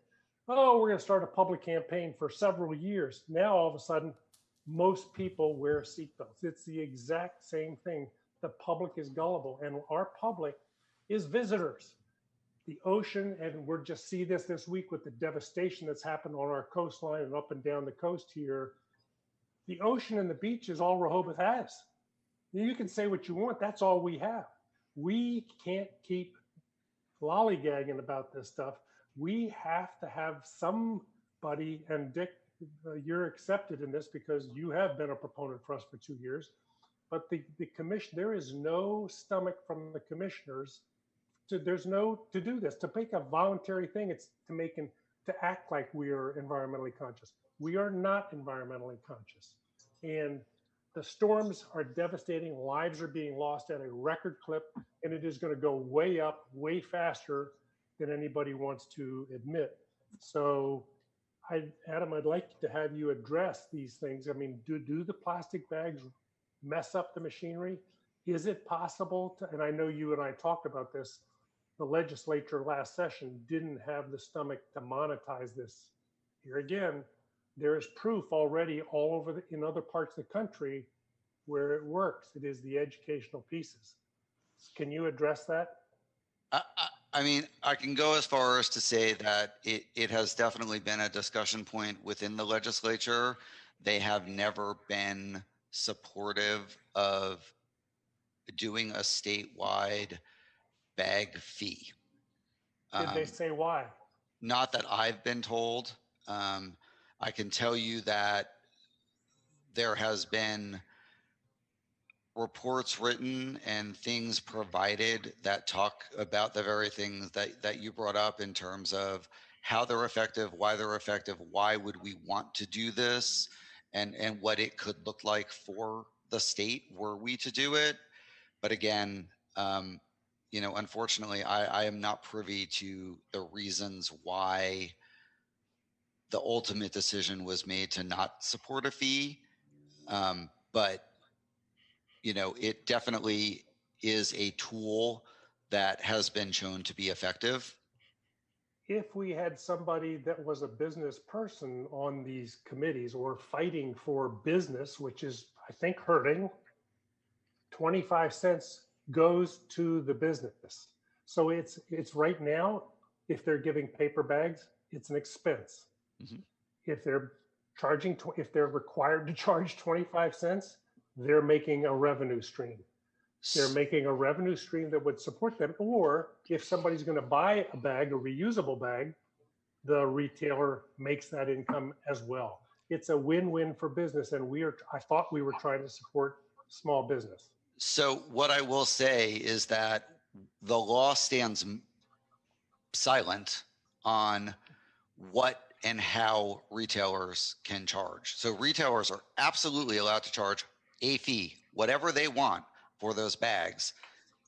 G: Oh, we're going to start a public campaign for several years. Now, all of a sudden, most people wear seatbelts. It's the exact same thing. The public is gullible, and our public is visitors. The ocean, and we're just see this week with the devastation that's happened on our coastline and up and down the coast here. The ocean and the beach is all Rehoboth has. You can say what you want. That's all we have. We can't keep lollygagging about this stuff. We have to have somebody, and Dick, you're accepted in this because you have been a proponent for us for 2 years, but the commission, there is no stomach from the commissioners to do this, to make a voluntary thing. It's to act like we are environmentally conscious. We are not environmentally conscious. And the storms are devastating. Lives are being lost at a record clip, and it is going to go way up, way faster than anybody wants to admit. So, Adam, I'd like to have you address these things. I mean, do the plastic bags mess up the machinery? Is it possible to, and I know you and I talked about this, the legislature last session didn't have the stomach to monetize this. Here again, there is proof already all over in other parts of the country where it works. It is the educational pieces. Can you address that?
D: I mean, I can go as far as to say that it has definitely been a discussion point within the legislature. They have never been supportive of doing a statewide bag fee.
G: Did they say why?
D: Not that I've been told. I can tell you that there has been reports written and things provided that talk about the very things that you brought up in terms of how they're effective, why would we want to do this, and what it could look like for the state were we to do it. But again, unfortunately, I am not privy to the reasons why the ultimate decision was made to not support a fee. But it definitely is a tool that has been shown to be effective.
G: If we had somebody that was a business person on these committees or fighting for business, which is, I think, hurting, 25 cents goes to the business. So it's right now, if they're giving paper bags, it's an expense. Mm-hmm. If they're required to charge 25 cents, they're making a revenue stream. They're making a revenue stream that would support them. Or if somebody's going to buy a bag, a reusable bag, the retailer makes that income as well. It's a win-win for business. And I thought we were trying to support small business.
D: So what I will say is that the law stands silent on what and how retailers can charge. So retailers are absolutely allowed to charge a fee, whatever they want for those bags.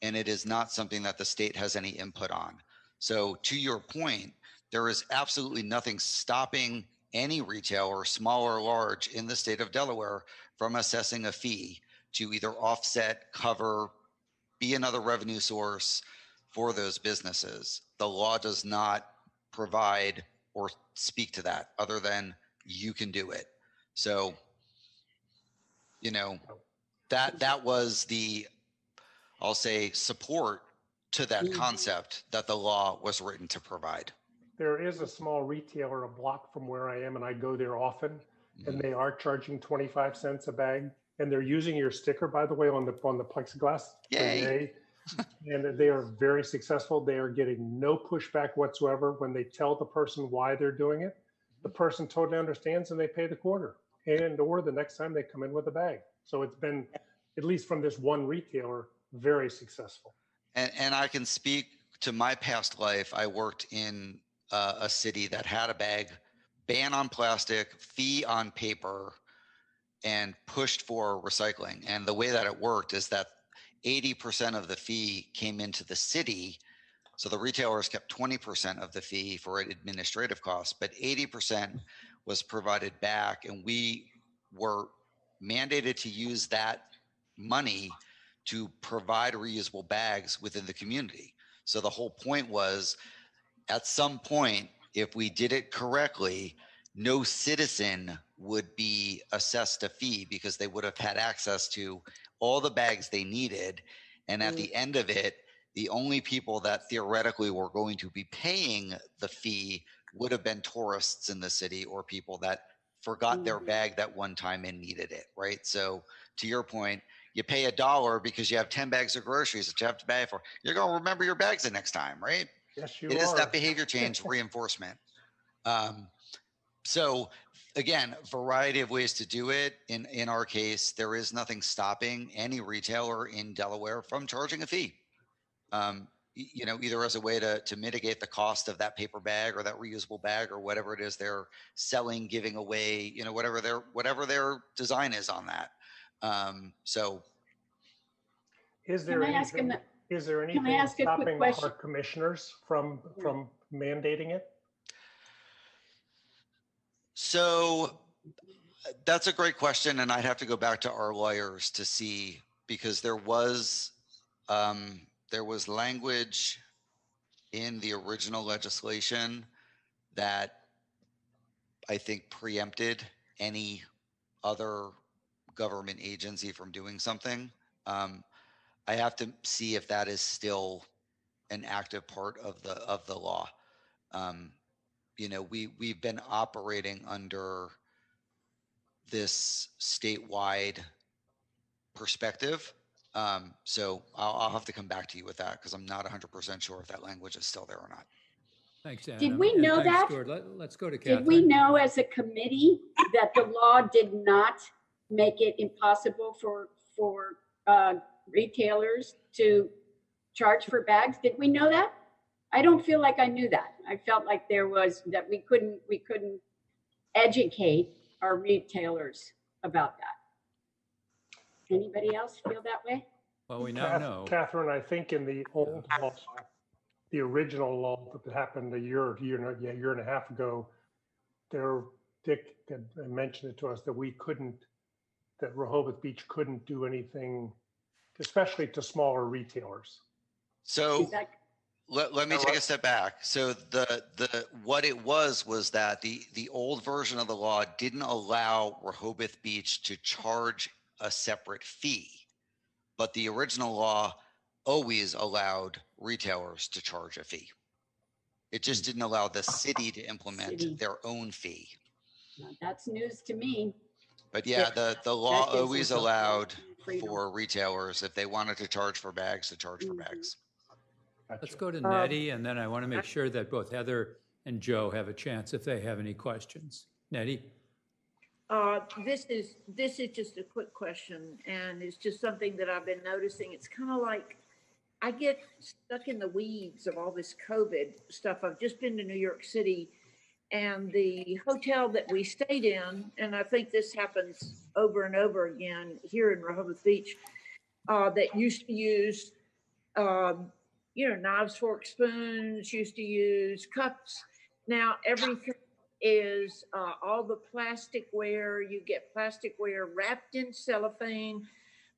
D: And it is not something that the state has any input on. So to your point, there is absolutely nothing stopping any retailer, small or large, in the state of Delaware from assessing a fee to either offset, cover, be another revenue source for those businesses. The law does not provide or speak to that other than you can do it. So, you know, that was the, I'll say, support to that concept that the law was written to provide.
G: There is a small retailer a block from where I am, and I go there often, and they are charging 25 cents a bag, and they're using your sticker, by the way, on the plexiglass.
D: Yay.
G: And they are very successful. They are getting no pushback whatsoever when they tell the person why they're doing it. The person totally understands, and they pay the quarter, or the next time they come in with a bag. So it's been, at least from this one retailer, very successful.
D: And I can speak to my past life. I worked in a city that had a bag ban on plastic, fee on paper, and pushed for recycling. And the way that it worked is that 80% of the fee came into the city. So the retailers kept 20% of the fee for administrative costs, but 80% was provided back. And we were mandated to use that money to provide reusable bags within the community. So the whole point was, at some point, if we did it correctly, no citizen would be assessed a fee because they would have had access to all the bags they needed. And at the end of it, the only people that theoretically were going to be paying the fee would have been tourists in the city or people that forgot their bag that one time and needed it, right? So to your point, you pay $1 because you have 10 bags of groceries that you have to pay for. You're going to remember your bags the next time, right?
G: Yes, you
D: It
G: are.
D: is that behavior change reinforcement. So again, variety of ways to do it. In our case, there is nothing stopping any retailer in Delaware from charging a fee. You know, either as a way to mitigate the cost of that paper bag or that reusable bag or whatever it is they're selling, giving away, you know, whatever their design is on that. So
G: Is there
F: Can I ask
G: anything, is there anything
F: ask a quick
G: stopping
F: question?
G: our commissioners from mandating it?
D: So that's a great question, and I'd have to go back to our lawyers to see, because there was language in the original legislation that I think preempted any other government agency from doing something. I have to see if that is still an active part of the law. You know, we've been operating under this statewide perspective. So I'll have to come back to you with that because I'm not 100% sure if that language is still there or not.
A: Thanks, Adam.
F: Did we
A: And
F: know
A: thanks,
F: that?
A: Stuart. Let's go to Catherine.
F: Did we know as a committee that the law did not make it impossible for retailers to charge for bags? Did we know that? I don't feel like I knew that. I felt like there was that we couldn't educate our retailers about that. Anybody else feel that way?
A: Well, we now know.
G: Catherine, I think in the old law, the original law that happened a year and a half ago, Dick had mentioned it to us that that Rehoboth Beach couldn't do anything, especially to smaller retailers.
D: So let me take a step back. So what it was that the old version of the law didn't allow Rehoboth Beach to charge a separate fee, but the original law always allowed retailers to charge a fee. It just didn't allow the city to implement their own fee.
F: Now, that's news to me.
D: But yeah, the law
F: That gives
D: always
F: us a
D: allowed
F: freedom.
D: for retailers, if they wanted to charge for bags, to charge for bags.
A: Let's go to Nettie, and then I want to make sure that both Heather and Joe have a chance if they have any questions. Nettie?
C: This is just a quick question, and it's just something that I've been noticing. It's kind of like I get stuck in the weeds of all this COVID stuff. I've just been to New York City, and the hotel that we stayed in, and I think this happens over and over again here in Rehoboth Beach, that used to use, knives, forks, spoons, used to use cups. Now everything is all the plasticware. You get plasticware wrapped in cellophane,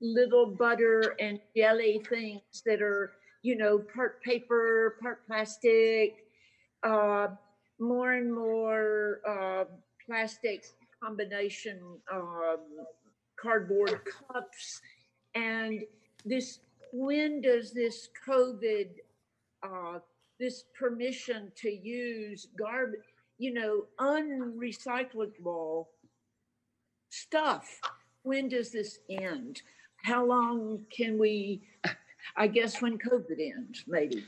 C: little butter and jelly things that are, part paper, part plastic, more and more plastic combination, cardboard cups. And when does this COVID, this permission to use garbage, unrecyclable stuff, when does this end? How long can we, I guess when COVID ends, maybe.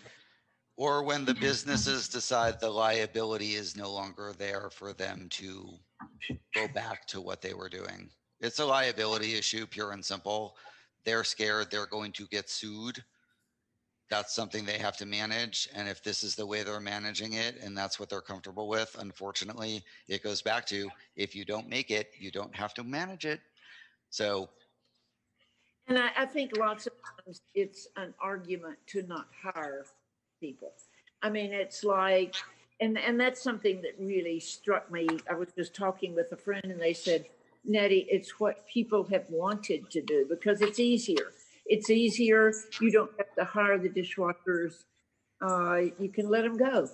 D: Or when the businesses decide the liability is no longer there for them to go back to what they were doing. It's a liability issue, pure and simple. They're scared they're going to get sued. That's something they have to manage. And if this is the way they're managing it and that's what they're comfortable with, unfortunately, it goes back to, if you don't make it, you don't have to manage it. So.
C: And I think lots of times it's an argument to not hire people. I mean, it's like, and that's something that really struck me. I was just talking with a friend and they said, Nettie, it's what people have wanted to do because it's easier. It's easier. You don't have to hire the dishwashers. You can let them go.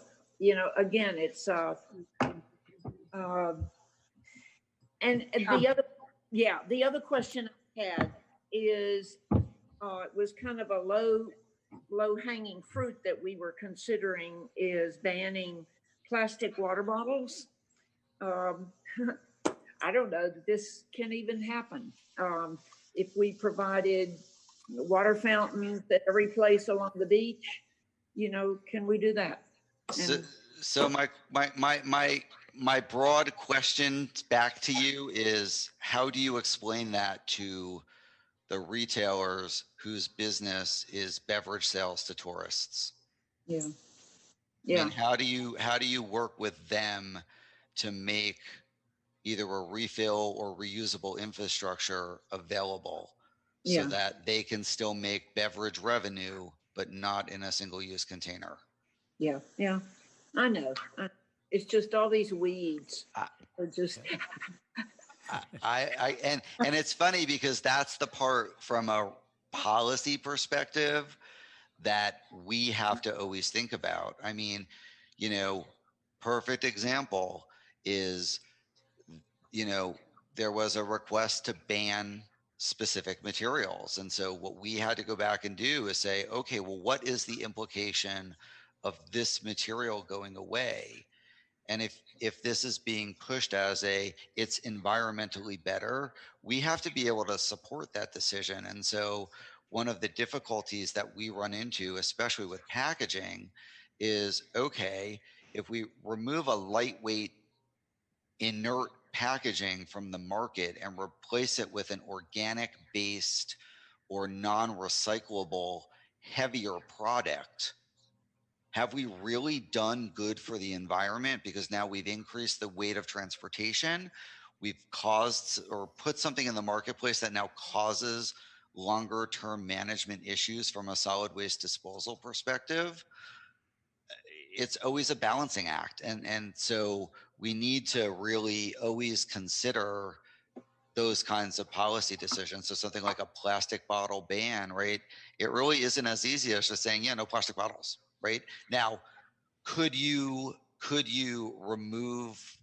C: Again, it's and the other question I had is it was kind of a low hanging fruit that we were considering is banning plastic water bottles. I don't know that this can even happen. If we provided water fountains at every place along the beach, can we do that?
D: So my broad question back to you is, how do you explain that to the retailers whose business is beverage sales to tourists?
C: Yeah.
D: I mean, how do you work with them to make either a refill or reusable infrastructure available so that they can still make beverage revenue, but not in a single-use container?
C: Yeah, I know. It's just all these weeds.
D: And it's funny because that's the part from a policy perspective that we have to always think about. I mean, perfect example is, there was a request to ban specific materials. And so what we had to go back and do is say, okay, well, what is the implication of this material going away? And if this is being pushed as it's environmentally better, we have to be able to support that decision. And so one of the difficulties that we run into, especially with packaging, is, okay, if we remove a lightweight, inert packaging from the market and replace it with an organic based or non-recyclable heavier product, have we really done good for the environment? Because now we've increased the weight of transportation. We've caused or put something in the marketplace that now causes longer term management issues from a solid waste disposal perspective. It's always a balancing act. And so we need to really always consider those kinds of policy decisions. So something like a plastic bottle ban, right? It really isn't as easy as just saying, no plastic bottles, right? Now, could you remove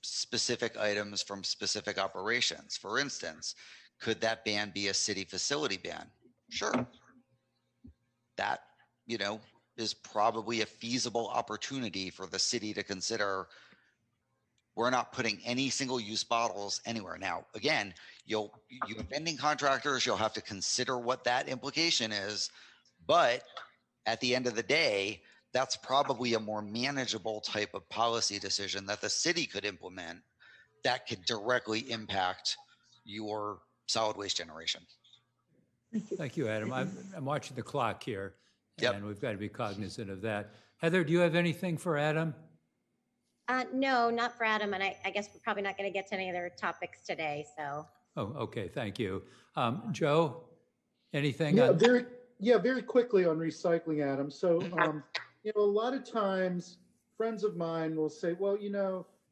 D: specific items from specific operations? For instance, could that ban be a city facility ban? Sure. That, is probably a feasible opportunity for the city to consider. We're not putting any single-use bottles anywhere. Now, again, you vending contractors, you'll have to consider what that implication is. But at the end of the day, that's probably a more manageable type of policy decision that the city could implement that could directly impact your solid waste generation.
A: Thank you, Adam. I'm watching the clock here,
D: Yep.
A: and we've got to be cognizant of that. Heather, do you have anything for Adam?
H: No, not for Adam, and I guess we're probably not going to get to any other topics today, so.
A: Oh, okay, thank you. Joe, anything?
I: Very quickly on recycling, Adam. So, a lot of times friends of mine will say, well,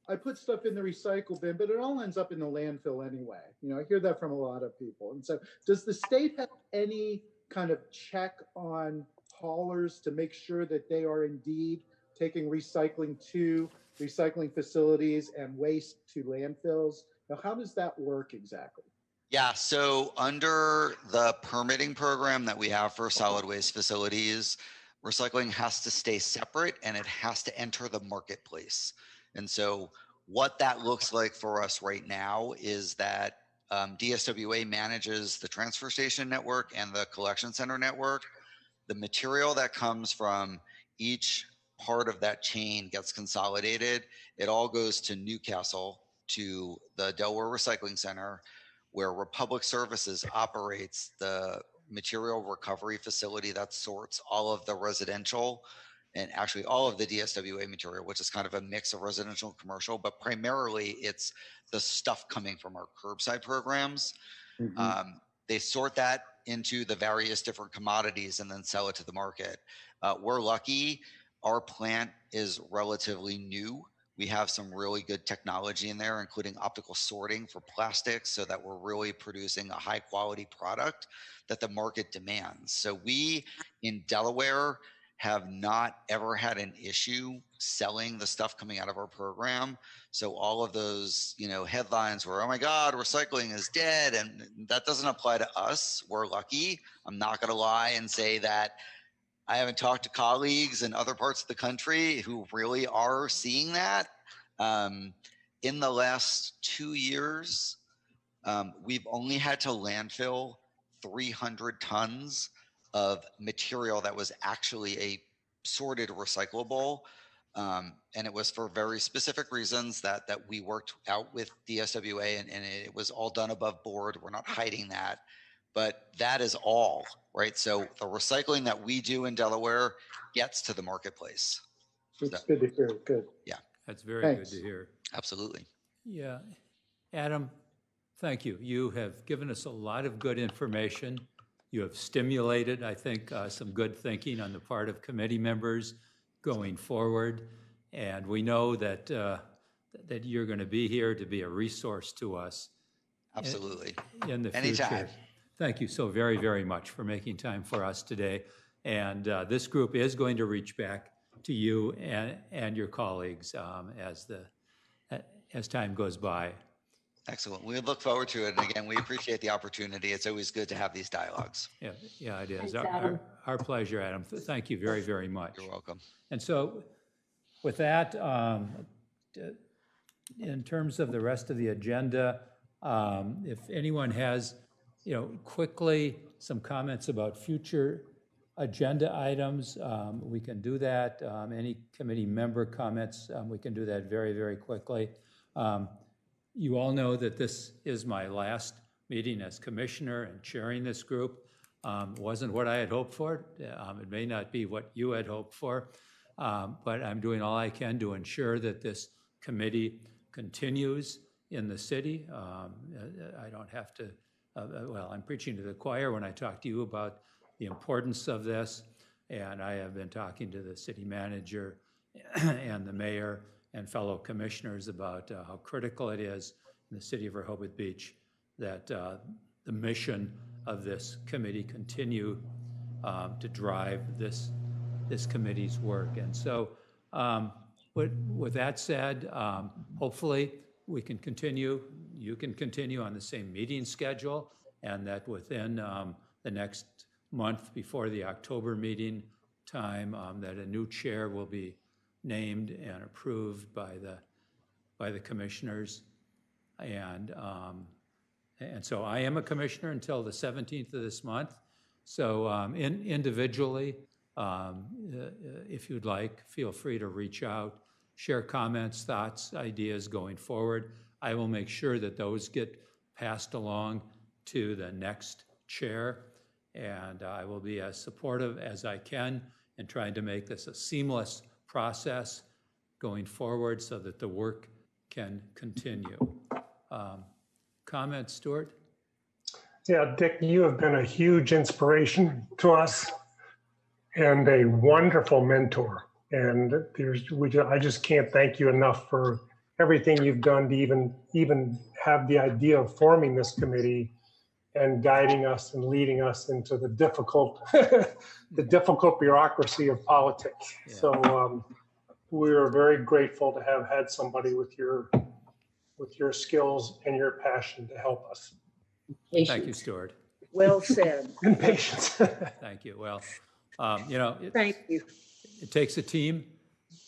I: I put stuff in the recycle bin, but it all ends up in the landfill anyway. I hear that from a lot of people. And so does the state have any kind of check on haulers to make sure that they are indeed taking recycling to recycling facilities and waste to landfills? Now, how does that work exactly?
D: Yeah, so under the permitting program that we have for solid waste facilities, recycling has to stay separate and it has to enter the marketplace. And so what that looks like for us right now is that DSWA manages the transfer station network and the collection center network. The material that comes from each part of that chain gets consolidated. It all goes to Newcastle, to the Delaware Recycling Center, where Republic Services operates the material recovery facility that sorts all of the residential and actually all of the DSWA material, which is kind of a mix of residential and commercial, but primarily it's the stuff coming from our curbside programs. They sort that into the various different commodities and then sell it to the market. We're lucky. Our plant is relatively new. We have some really good technology in there, including optical sorting for plastics, so that we're really producing a high quality product that the market demands. So we in Delaware have not ever had an issue selling the stuff coming out of our program. So all of those, headlines where, oh my God, recycling is dead, and that doesn't apply to us. We're lucky. I'm not going to lie and say that I haven't talked to colleagues in other parts of the country who really are seeing that. In the last 2 years, we've only had to landfill 300 tons of material that was actually a sorted recyclable. And it was for very specific reasons that we worked out with DSWA, and it was all done above board. We're not hiding that. But that is all, right? So the recycling that we do in Delaware gets to the marketplace.
I: It's good to hear. Good.
D: Yeah.
A: That's very
I: Thanks.
A: good to hear.
D: Absolutely.
A: Yeah. Adam, thank you. You have given us a lot of good information. You have stimulated, I think, some good thinking on the part of committee members going forward. And we know that that you're going to be here to be a resource to us.
D: Absolutely.
A: In the
D: Anytime.
A: future. Thank you so very, very much for making time for us today. And this group is going to reach back to you and your colleagues as time goes by.
D: Excellent. We look forward to it. And again, we appreciate the opportunity. It's always good to have these dialogues.
A: Yeah, it is.
F: Thanks, Adam.
A: Our pleasure, Adam. Thank you very, very much.
D: You're welcome.
A: And so with that, in terms of the rest of the agenda, if anyone has, quickly some comments about future agenda items, we can do that. Any committee member comments, we can do that very, very quickly. You all know that this is my last meeting as commissioner and chairing this group. Wasn't what I had hoped for. It may not be what you had hoped for, but I'm doing all I can to ensure that this committee continues in the city. I don't have to, I'm preaching to the choir when I talk to you about the importance of this, and I have been talking to the city manager and the mayor and fellow commissioners about how critical it is in the city of Rehoboth Beach that the mission of this committee continue to drive this committee's work. And so with that said, hopefully we can continue, you can continue on the same meeting schedule, and that within the next month before the October meeting time, that a new chair will be named and approved by the commissioners. And so I am a commissioner until the 17th of this month. So individually, if you'd like, feel free to reach out, share comments, thoughts, ideas going forward. I will make sure that those get passed along to the next chair. And I will be as supportive as I can in trying to make this a seamless process going forward so that the work can continue. Comments, Stuart?
G: Yeah, Dick, you have been a huge inspiration to us and a wonderful mentor. And I just can't thank you enough for everything you've done to even have the idea of forming this committee and guiding us and leading us into the difficult bureaucracy of politics.
A: Yeah.
G: So we are very grateful to have had somebody with your skills and your passion to help us.
A: Thank you, Stuart.
C: Well said.
G: And patience.
A: Thank you. Well, you know,
C: Thank you.
A: it takes a team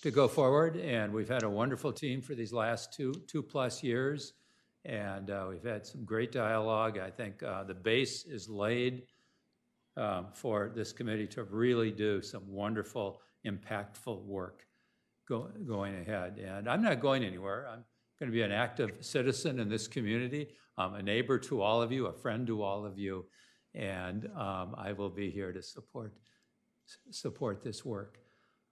A: to go forward, and we've had a wonderful team for these last two plus years, and we've had some great dialogue. I think the base is laid for this committee to really do some wonderful, impactful work going ahead. And I'm not going anywhere. I'm going to be an active citizen in this community, a neighbor to all of you, a friend to all of you, and I will be here to support this work.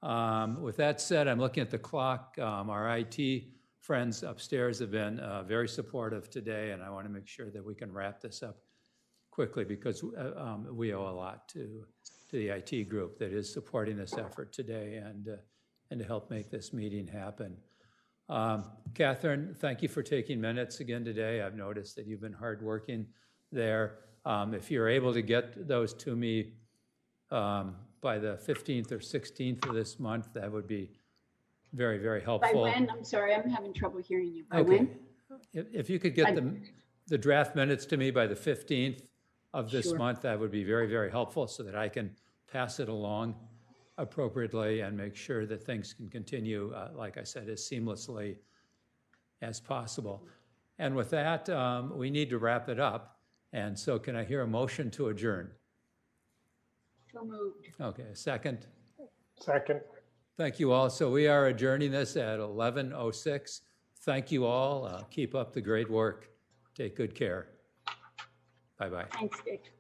A: With that said, I'm looking at the clock. Our IT friends upstairs have been very supportive today, and I want to make sure that we can wrap this up quickly because we owe a lot to the IT group that is supporting this effort today and to help make this meeting happen. Catherine, thank you for taking minutes again today. I've noticed that you've been hardworking there. If you're able to get those to me by the 15th or 16th of this month, that would be very, very helpful.
F: By when? I'm sorry, I'm having trouble hearing you. By
A: Okay.
F: when?
A: If you could get the draft minutes to me by the 15th of this
F: Sure.
A: month, that would be very, very helpful so that I can pass it along appropriately and make sure that things can continue, like I said, as seamlessly as possible. And with that, we need to wrap it up. And so can I hear a motion to adjourn?
F: So moved.
A: Okay, a second.
G: Second.
A: Thank you all. So we are adjourning this at 11:06. Thank you all. Keep up the great work. Take good care. Bye-bye.
F: Thanks, Dick.